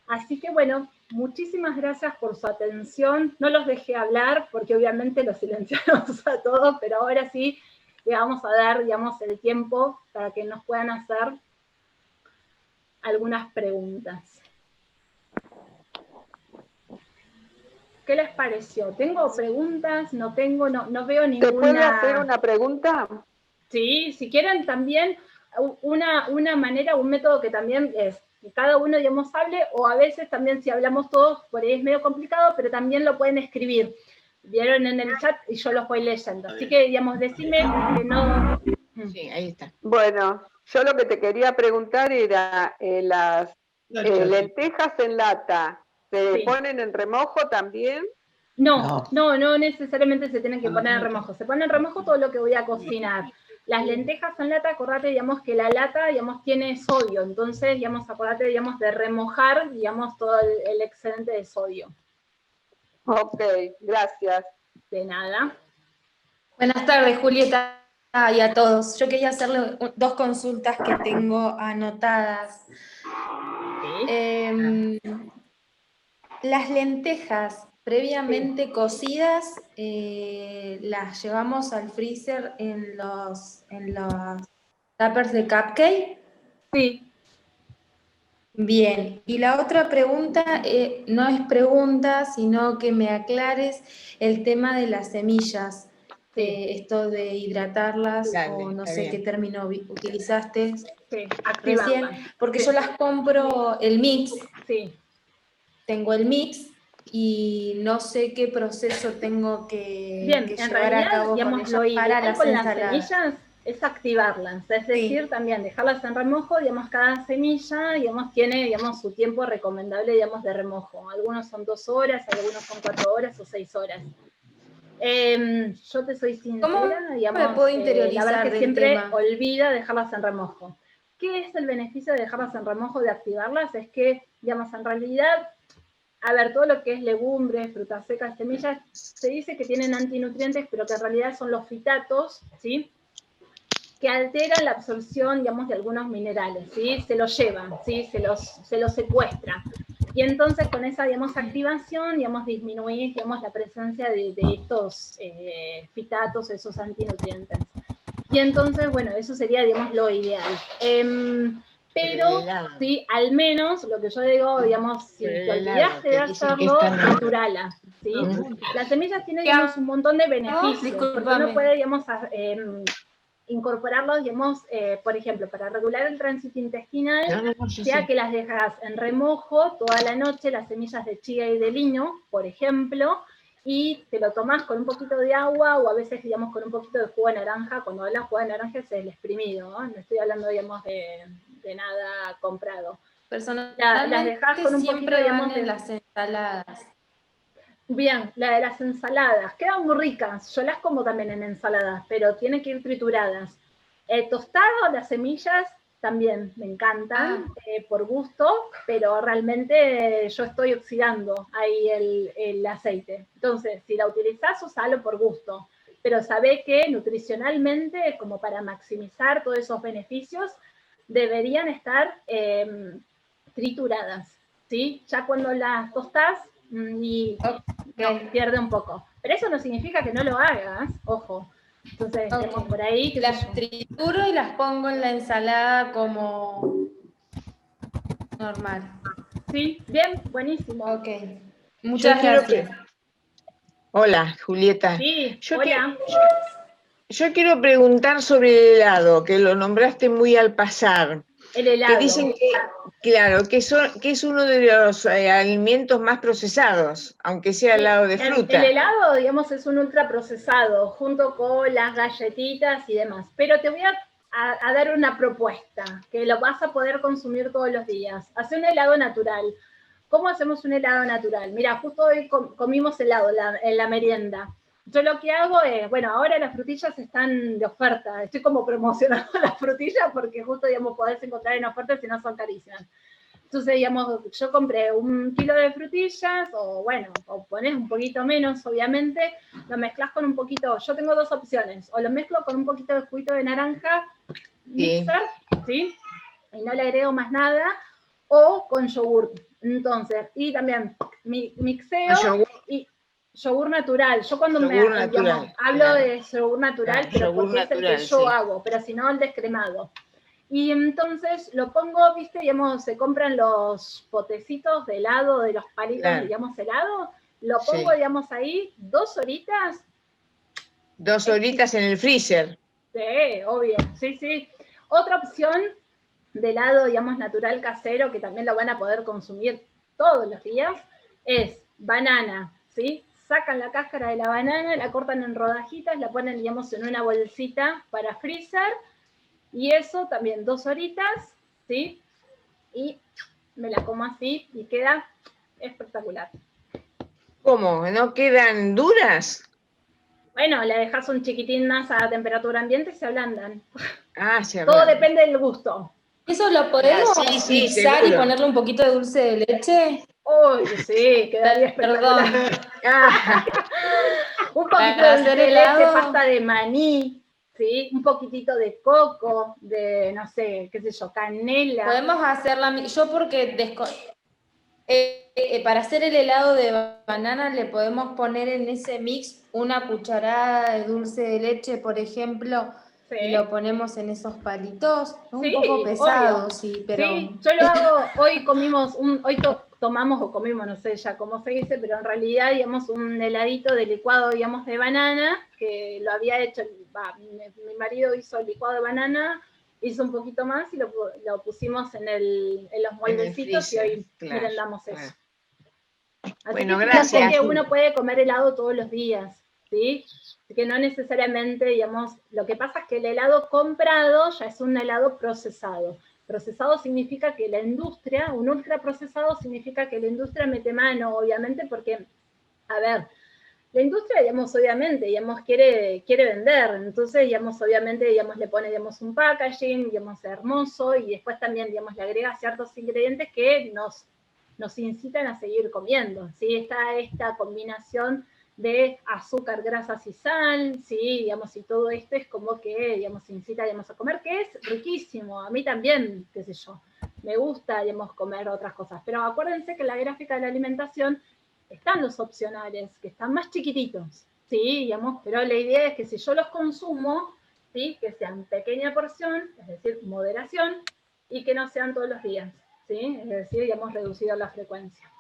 Así que bueno, muchísimas gracias por su atención. No los dejé hablar porque obviamente los silenciamos a todos, pero ahora sí le vamos a dar, digamos, el tiempo para que nos puedan hacer algunas preguntas. ¿Qué les pareció? ¿Tengo preguntas? ¿No tengo? No veo ninguna. ¿Te puedo hacer una pregunta? Sí, si quieren también una manera, un método que también es que cada uno, digamos, hable, o a veces también si hablamos todos, por ahí es medio complicado, pero también lo pueden escribir. Vieron en el chat y yo los voy leyendo. Así que, digamos, decime que no... Sí, ahí está. Bueno, yo lo que te quería preguntar era, las lentejas en lata, ¿se ponen en remojo también? No necesariamente se tienen que poner en remojo. Se pone en remojo todo lo que voy a cocinar. Las lentejas en lata, acordate, digamos, que la lata, digamos, tiene sodio. Entonces, digamos, acordate, digamos, de remojar, digamos, todo el excedente de sodio. Ok, gracias. De nada. Buenas tardes, Julieta, y a todos. Yo quería hacerle 2 consultas que tengo anotadas. Las lentejas previamente cocidas, las llevamos al freezer en los tuppers de cupcake. Sí. Bien, y la otra pregunta, no es pregunta, sino que me aclares el tema de las semillas. Esto de hidratarlas, o no sé qué término utilizaste recién, porque yo las compro el mix. Sí. Tengo el mix y no sé qué proceso tengo que llevar a cabo, digamos, con ellas para las ensaladas. Semillas es activarlas, es decir, también dejarlas en remojo, digamos, cada semilla, digamos, tiene, digamos, su tiempo recomendable, digamos, de remojo. Algunos son 2 horas, algunos son 4 horas o 6 horas. Yo te soy sincera, ¿Cómo digamos, me puedo interiorizar la verdad que del siempre tema? olvida dejarlas en remojo. ¿Qué es el beneficio de dejarlas en remojo, de activarlas? Es que, digamos, en realidad, a ver, todo lo que es legumbres, frutas secas, semillas, se dice que tienen antinutrientes, pero que en realidad son los fitatos, ¿sí?, que alteran la absorción, digamos, de algunos minerales, ¿sí? Se los llevan, ¿sí? Se los secuestra. Y entonces con esa, digamos, activación, digamos, disminuís, digamos, la presencia de estos fitatos, esos antinutrientes. Y entonces, bueno, eso sería, digamos, lo ideal. Pero, sí, al menos, lo que yo digo, digamos, si te olvidaste de hacerlo, triturala, ¿sí? Las semillas tienen, digamos, un montón de beneficios, porque uno puede, digamos, incorporarlos, digamos, por ejemplo, para regular el tránsito intestinal, sea que las dejas en remojo toda la noche, las semillas de chía y de lino, por ejemplo, y te lo tomás con un poquito de agua, o a veces, digamos, con un poquito de jugo de naranja. Cuando hablas de jugo de naranja es el exprimido, ¿no? No estoy hablando, digamos, de nada comprado. Las dejás con un poquito, digamos, de las ensaladas. Bien, la de las ensaladas, quedan muy ricas, yo las como también en ensaladas, pero tienen que ir trituradas. Tostado, las semillas también me encantan, por gusto, pero realmente yo estoy oxidando ahí el aceite. Entonces, si la utilizás, usalo por gusto, pero sabé que nutricionalmente, como para maximizar todos esos beneficios, deberían estar trituradas, ¿sí? Ya cuando las tostás, y pierde un poco. Pero eso no significa que no lo hagas, ojo. Entonces, tenemos por ahí que las trituro y las pongo en la ensalada como normal. Sí, bien, buenísimo. Ok, muchas gracias. Hola, Julieta. Sí, hola. Yo quiero preguntar sobre el helado, que lo nombraste muy al pasar. El helado. Que dicen que, claro, que es uno de los alimentos más procesados, aunque sea helado de fruta. El helado, digamos, es un ultraprocesado, junto con las galletitas y demás. Pero te voy a dar una propuesta, que lo vas a poder consumir todos los días. Hace un helado natural. ¿Cómo hacemos un helado natural? Mira, justo hoy comimos helado en la merienda. Yo lo que hago es, bueno, ahora las frutillas están de oferta. Estoy como promocionando las frutillas porque justo, digamos, podés encontrar en oferta si no son carísimas. Entonces, digamos, yo compré 1 kilo de frutillas, o bueno, o pones un poquito menos, obviamente, lo mezclas con un poquito. Yo tengo 2 opciones, o lo mezclo con un poquito de juguito de naranja, mixer, ¿sí? Y no le agrego más nada, o con yogur. Entonces, y también mixeo y yogur natural. Yo cuando hablo de yogur natural, pero porque es el que yo hago, pero si no el descremado. Y entonces lo pongo, viste, digamos, se compran los potecitos de helado, de los palitos, digamos, helado, lo pongo, digamos, ahí 2 horitas. 2 horitas en el freezer. Sí, obvio, sí. Otra opción de helado, digamos, natural casero, que también lo van a poder consumir todos los días, es banana, ¿sí? Sacan la cáscara de la banana, la cortan en rodajitas, la ponen, digamos, en una bolsita para freezer, y eso también 2 horitas, ¿sí? Y me la como así y queda espectacular. ¿Cómo? ¿No quedan duras? Bueno, la dejas un chiquitín más a temperatura ambiente y se ablandan. Se ablandan. Todo depende del gusto. ¿Eso lo podemos mixar y ponerle un poquito de dulce de leche? Uy, sí, quedaría espectacular. Perdón. Un poquito de dulce de leche, pasta de maní, ¿sí? Un poquitito de coco, de, no sé, qué sé yo, canela. Podemos hacerla, yo porque para hacer el helado de banana le podemos poner en ese mix una cucharada de dulce de leche, por ejemplo, y lo ponemos en esos palitos. Es un poco pesado, sí, pero... Sí, yo lo hago, hoy tomamos o comimos, no sé ya cómo se dice, pero en realidad, digamos, un heladito de licuado, digamos, de banana, que lo había hecho, mi marido hizo el licuado de banana, hizo un poquito más y lo pusimos en los moldecitos y hoy merendamos eso. Así bueno, que gracias. Que uno puede comer helado todos los días, ¿sí? Que no necesariamente, digamos, lo que pasa es que el helado comprado ya es un helado procesado. Procesado significa que la industria, un ultraprocesado significa que la industria mete mano, obviamente, porque, a ver, la industria, digamos, obviamente, digamos, quiere vender, entonces, digamos, obviamente, digamos, le pone, digamos, un packaging, digamos, hermoso, y después también, digamos, le agrega ciertos ingredientes que nos incitan a seguir comiendo, ¿sí? Está esta combinación de azúcar, grasas y sal, ¿sí? Digamos, y todo esto es como que, digamos, incita, digamos, a comer, que es riquísimo, a mí también, qué sé yo, me gusta, digamos, comer otras cosas, pero acuérdense que en la gráfica de la alimentación están los opcionales, que están más chiquititos, ¿sí? Digamos, pero la idea es que si yo los consumo, ¿sí? Que sean pequeña porción, es decir, moderación, y que no sean todos los días, ¿sí? Es decir, digamos, reducido la frecuencia.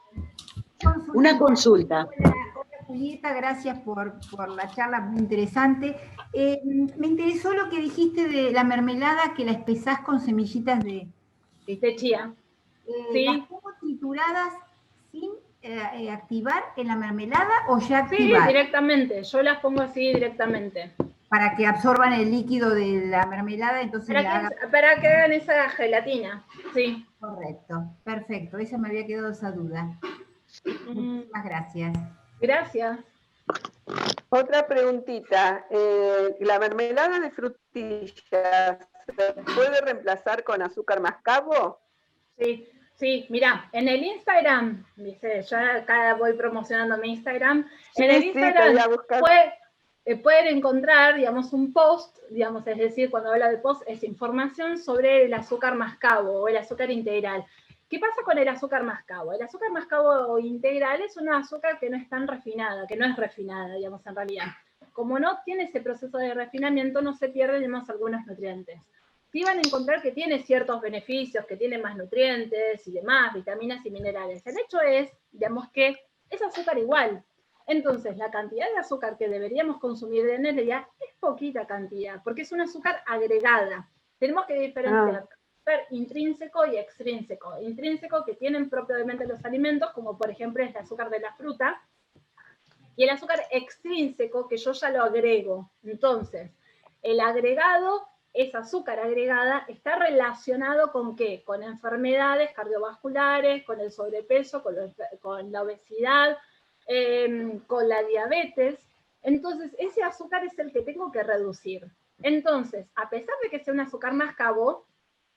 Una consulta. Hola Julieta, gracias por la charla muy interesante. Me interesó lo que dijiste de la mermelada, que la espesás con semillitas de chía. ¿Sí? ¿Las pongo trituradas sin activar en la mermelada o ya activar? Sí, directamente, yo las pongo así directamente. Para que absorban el líquido de la mermelada, entonces para que hagan esa gelatina, sí. Correcto, perfecto, esa me había quedado esa duda. Muchísimas gracias. Gracias. Otra preguntita, ¿la mermelada de frutillas se puede reemplazar con azúcar mascabo? Sí, mira, en el Instagram, dice, yo acá voy promocionando mi Instagram, en el Instagram pueden encontrar, digamos, un post, digamos, es decir, cuando habla de post, es información sobre el azúcar mascabo o el azúcar integral. ¿Qué pasa con el azúcar mascabo? El azúcar mascabo integral es una azúcar que no es tan refinada, que no es refinada, digamos, en realidad. Como no tiene ese proceso de refinamiento, no se pierden, digamos, algunos nutrientes. Sí van a encontrar que tiene ciertos beneficios, que tiene más nutrientes y demás, vitaminas y minerales. El hecho es, digamos, que es azúcar igual. Entonces, la cantidad de azúcar que deberíamos consumir en el día es poquita cantidad, porque es un azúcar agregada. Tenemos que diferenciar intrínseco y extrínseco. Intrínseco que tienen propiamente los alimentos, como por ejemplo es el azúcar de la fruta, y el azúcar extrínseco que yo ya lo agrego. Entonces, el agregado, esa azúcar agregada, está relacionado con ¿qué? Con enfermedades cardiovasculares, con el sobrepeso, con la obesidad, con la diabetes. Entonces, ese azúcar es el que tengo que reducir. Entonces, a pesar de que sea un azúcar mascabo,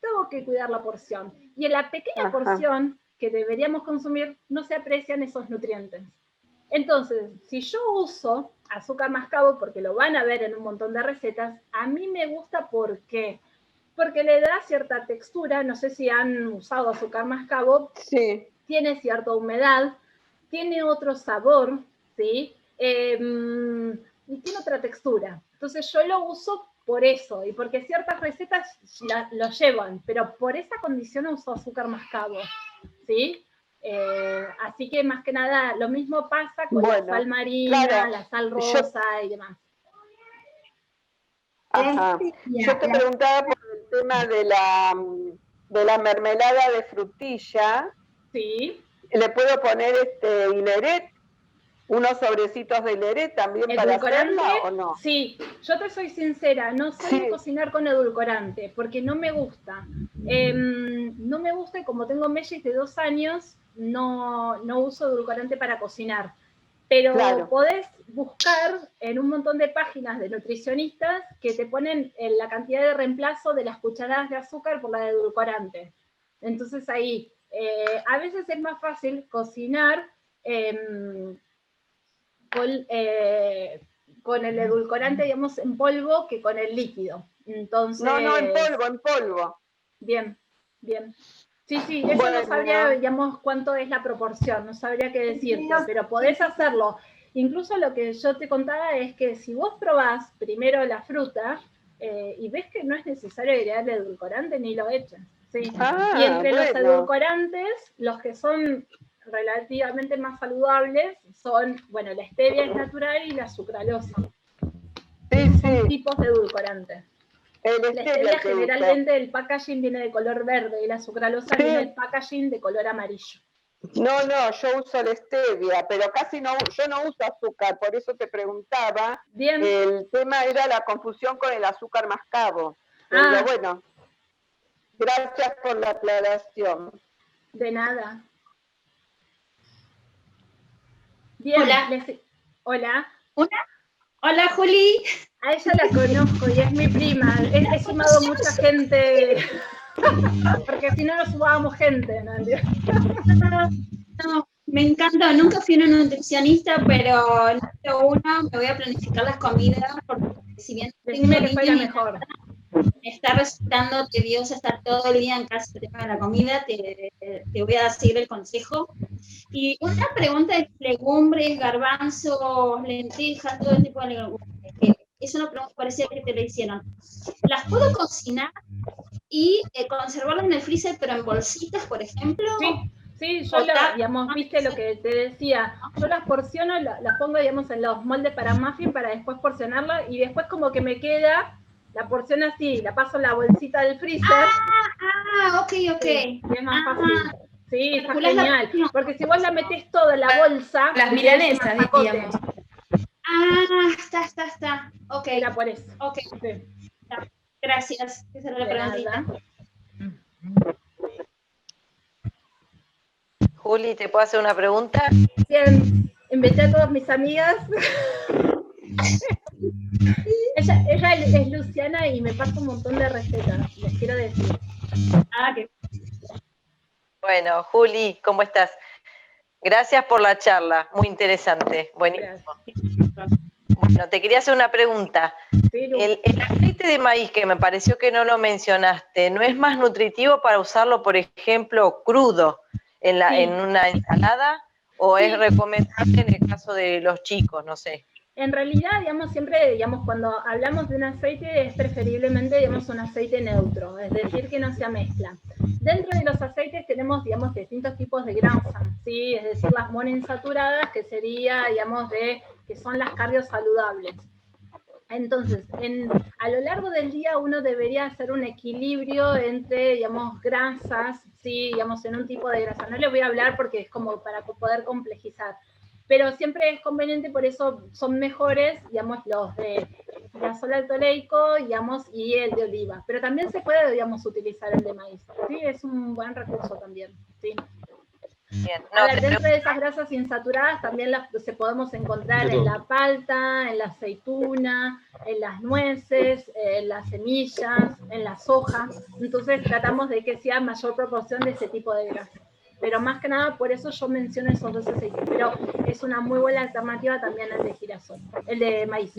tengo que cuidar la porción. Y en la pequeña porción que deberíamos consumir, no se aprecian esos nutrientes. Entonces, si yo uso azúcar mascabo, porque lo van a ver en un montón de recetas, a mí me gusta, ¿por qué? porque le da cierta textura, no sé si han usado azúcar mascabo, sí. Tiene cierta humedad, tiene otro sabor, ¿sí? Y tiene otra textura. Entonces yo lo uso por eso, y porque ciertas recetas lo llevan, pero por esa condición uso azúcar mascabo, ¿sí? Así que más que nada, lo mismo pasa con la sal marina, claro, la sal rosa y demás. Ajá. Yo te preguntaba por el tema de la mermelada de frutilla. Sí. ¿Le puedo poner hileret? ¿Unos sobrecitos de hileret también para hacerla o no? Sí, yo te soy sincera, no soy de cocinar con edulcorante, porque no me gusta. No me gusta, y como tengo mellis de 2 años, no uso edulcorante para cocinar. Pero podés buscar en un montón de páginas de nutricionistas que te ponen la cantidad de reemplazo de las cucharadas de azúcar por la de edulcorante. Entonces ahí, a veces es más fácil cocinar con el edulcorante, digamos, en polvo que con el líquido. Entonces, no, en polvo. Bien. Sí, eso no sabría, digamos, cuánto es la proporción, no sabría qué decirte, pero podés hacerlo. Incluso lo que yo te contaba es que si vos probás primero la fruta y ves que no es necesario agregarle edulcorante, ni lo eches. ¿Sí? Y entre los edulcorantes, los que son relativamente más saludables son, la stevia es natural y la sucralosa. Son tipos de edulcorantes. La stevia generalmente el packaging viene de color verde y la sucralosa viene del packaging de color amarillo. No, yo uso la stevia, pero casi yo no uso azúcar, por eso te preguntaba. Bien. El tema era la confusión con el azúcar mascabo. Pero bueno, gracias por la aclaración. De nada. Bien. Hola. Hola, Juli. A ella la conozco y es mi prima. He sumado mucha gente, porque si no, no sumábamos gente. No, me encanta. Nunca fui una nutricionista, pero me voy a planificar las comidas, porque si bien decime que fuera mejor. Me está resultando tedioso estar todo el día en casa el tema de la comida, te voy a seguir el consejo. Y una pregunta de legumbres, garbanzos, lentejas, todo el tipo de legumbres. Es una pregunta parecida que te la hicieron. ¿Las puedo cocinar y conservarlas en el freezer, pero en bolsitas, por ejemplo? Sí, yo digamos, viste lo que te decía, yo las porciono, las pongo, digamos, en los moldes para muffin para después porcionarlas, y después como que me queda la porción así, la paso en la bolsita del freezer. Ok. Sí, es más fácil. Sí, está genial. Porque si vos la metés toda en la bolsa... Las milanesas, digamos. Está. Ok. Era por eso. Ok. Sí. Gracias. Esa era la preguntita. Juli, ¿te puedo hacer una pregunta? Bien. Invité a todas mis amigas. Ella es Luciana y me pasa un montón de recetas, les quiero decir. Bueno, Juli, ¿cómo estás? Gracias por la charla, muy interesante, buenísimo. Bueno, te quería hacer una pregunta. El aceite de maíz, que me pareció que no lo mencionaste, ¿no es más nutritivo para usarlo, por ejemplo, crudo en una ensalada? ¿O es recomendable en el caso de los chicos, no sé? En realidad, digamos, siempre, digamos, cuando hablamos de un aceite, es preferiblemente, digamos, un aceite neutro, es decir, que no se mezcla. Dentro de los aceites tenemos, digamos, distintos tipos de grasa, ¿sí? Es decir, las monoinsaturadas, que sería, digamos, que son las carbios saludables. Entonces, a lo largo del día uno debería hacer un equilibrio entre, digamos, grasas, ¿sí? Digamos, en un tipo de grasa. No le voy a hablar porque es como para poder complejizar. Pero siempre es conveniente, por eso son mejores, digamos, los de girasol altoleico, digamos, y el de oliva. Pero también se puede, digamos, utilizar el de maíz, ¿sí? Es un buen recurso también, ¿sí? Bien. Dentro de esas grasas insaturadas también se podemos encontrar en la palta, en la aceituna, en las nueces, en las semillas, en la soja. Entonces tratamos de que sea mayor proporción de ese tipo de grasas. Pero más que nada, por eso yo menciono esos dos aceites. Pero es una muy buena alternativa también el de girasol, el de maíz.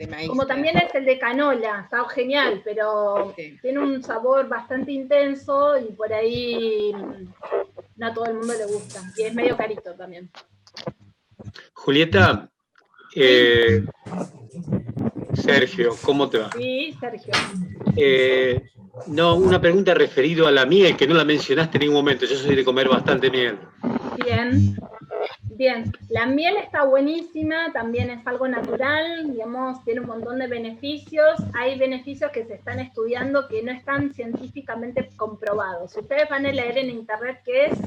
de maíz. Como también es el de canola, está genial, pero tiene un sabor bastante intenso y por ahí no a todo el mundo le gusta. Y es medio carito también. Julieta, Sergio, ¿cómo te va? Sí, Sergio. No, una pregunta referida a la miel, que no la mencionaste en ningún momento. Yo soy de comer bastante miel. Bien. Bien, la miel está buenísima, también es algo natural, digamos, tiene un montón de beneficios. Hay beneficios que se están estudiando que no están científicamente comprobados. Ustedes van a leer en internet qué es,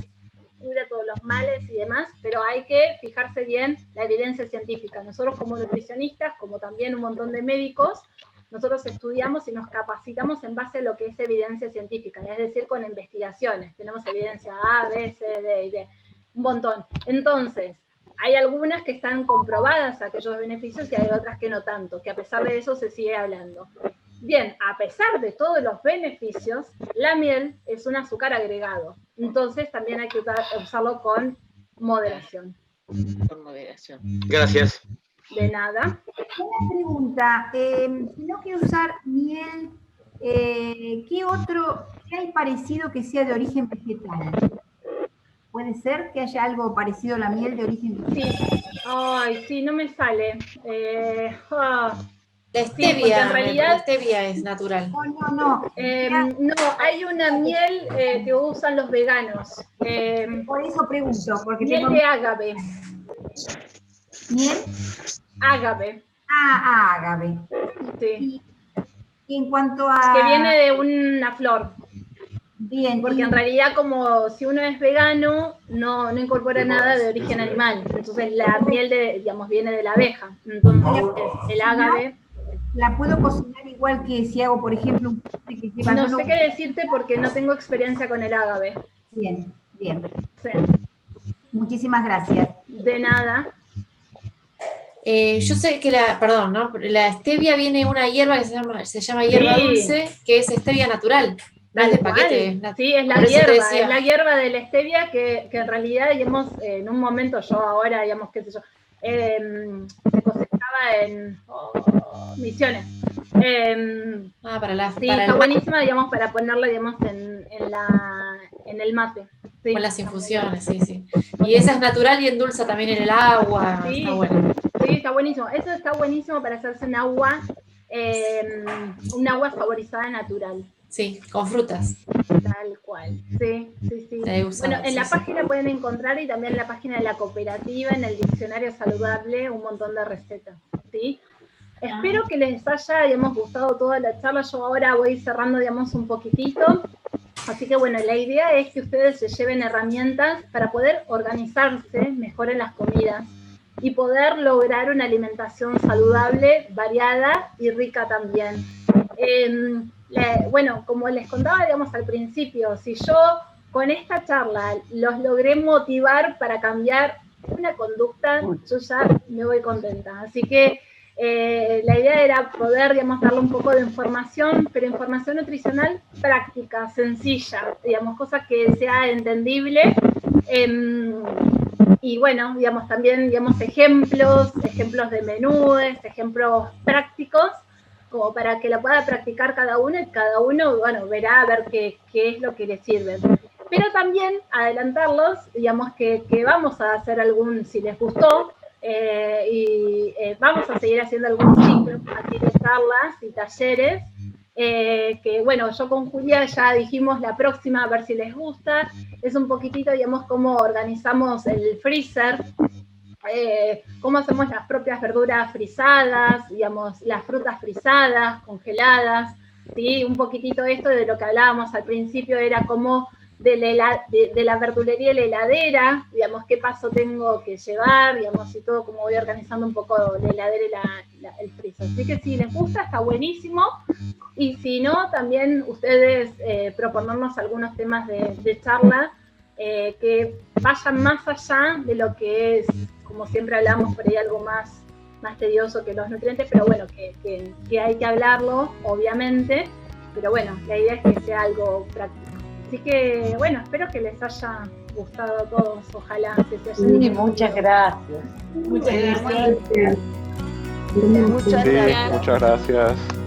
cura todos los males y demás, pero hay que fijarse bien la evidencia científica. Nosotros como nutricionistas, como también un montón de médicos, nosotros estudiamos y nos capacitamos en base a lo que es evidencia científica, es decir, con investigaciones. Tenemos evidencia A, B, C, D y D. Un montón. Entonces, hay algunas que están comprobadas aquellos beneficios y hay otras que no tanto, que a pesar de eso se sigue hablando. Bien, a pesar de todos los beneficios, la miel es un azúcar agregado. Entonces, también hay que usarlo con moderación. Con moderación. Gracias. De nada. Una pregunta, si no quiero usar miel, ¿qué hay parecido que sea de origen vegetal? ¿Puede ser que haya algo parecido a la miel de origen vegetal? Sí. Ay, sí, no me sale. La stevia, en realidad, la stevia es natural. No. No, hay una miel que usan los veganos. Por eso pregunto. Porque miel de ágave. ¿Miel? Ágave. Ágave. Sí. Y en cuanto a... Que viene de una flor. Bien. Porque en realidad, como si uno es vegano, no incorpora nada de origen animal. Entonces la miel, viene de la abeja. Entonces el ágave... ¿La puedo cocinar igual que si hago, por ejemplo, un postre que lleva... No sé qué decirte porque no tengo experiencia con el ágave. Bien. Sí. Muchísimas gracias. De nada. Yo sé que la stevia viene de una hierba que se llama hierba dulce, que es stevia natural. De paquete. Sí, es la hierba de la stevia que en realidad, digamos, en un momento yo ahora, digamos, qué sé yo, se cosechaba en Misiones. Está buenísima, digamos, para ponerla, digamos, en el mate. Sí. Con las infusiones, sí. Y esa es natural y endulza también en el agua. Sí, está bueno. Sí, está buenísimo. Eso está buenísimo para hacerse un agua saborizada natural. Sí, con frutas. Tal cual, sí. Bueno, en la página pueden encontrar y también en la página de la cooperativa, en el diccionario saludable, un montón de recetas, ¿sí? Espero que les haya, digamos, gustado toda la charla. Yo ahora voy cerrando, digamos, un poquitito. Así que, bueno, la idea es que ustedes se lleven herramientas para poder organizarse mejor en las comidas y poder lograr una alimentación saludable, variada y rica también. Bueno, como les contaba, digamos, al principio, si yo con esta charla los logré motivar para cambiar una conducta, yo ya me voy contenta. Así que la idea era poder, digamos, darle un poco de información, pero información nutricional práctica, sencilla, digamos, cosa que sea entendible. Y bueno, digamos, también, digamos, ejemplos de menúes, ejemplos prácticos, como para que lo pueda practicar cada uno, y cada uno, bueno, verá a ver qué es lo que le sirve. Pero también adelantarlos, digamos, que vamos a hacer si les gustó, vamos a seguir haciendo algún ciclo aquí de charlas y talleres, que bueno, yo con Julia ya dijimos la próxima, a ver si les gusta, es un poquitito, digamos, cómo organizamos el freezer, cómo hacemos las propias verduras frisadas, digamos, las frutas frisadas, congeladas, ¿sí? Un poquitito esto de lo que hablábamos al principio, era como de la verdulería y la heladera, digamos, qué paso tengo que llevar, digamos, y todo, como voy organizando un poco la heladera y el freezer. Así que si les gusta, está buenísimo, y si no, también ustedes proponernos algunos temas de charla que vayan más allá de lo que es, como siempre hablamos, por ahí algo más tedioso que los nutrientes, pero bueno, que hay que hablarlo, obviamente, pero bueno, la idea es que sea algo práctico. Así que, bueno, espero que les haya gustado a todos, ojalá que se hayan... Sí, muchas gracias. Muchas gracias. Muchas gracias. Muchas gracias.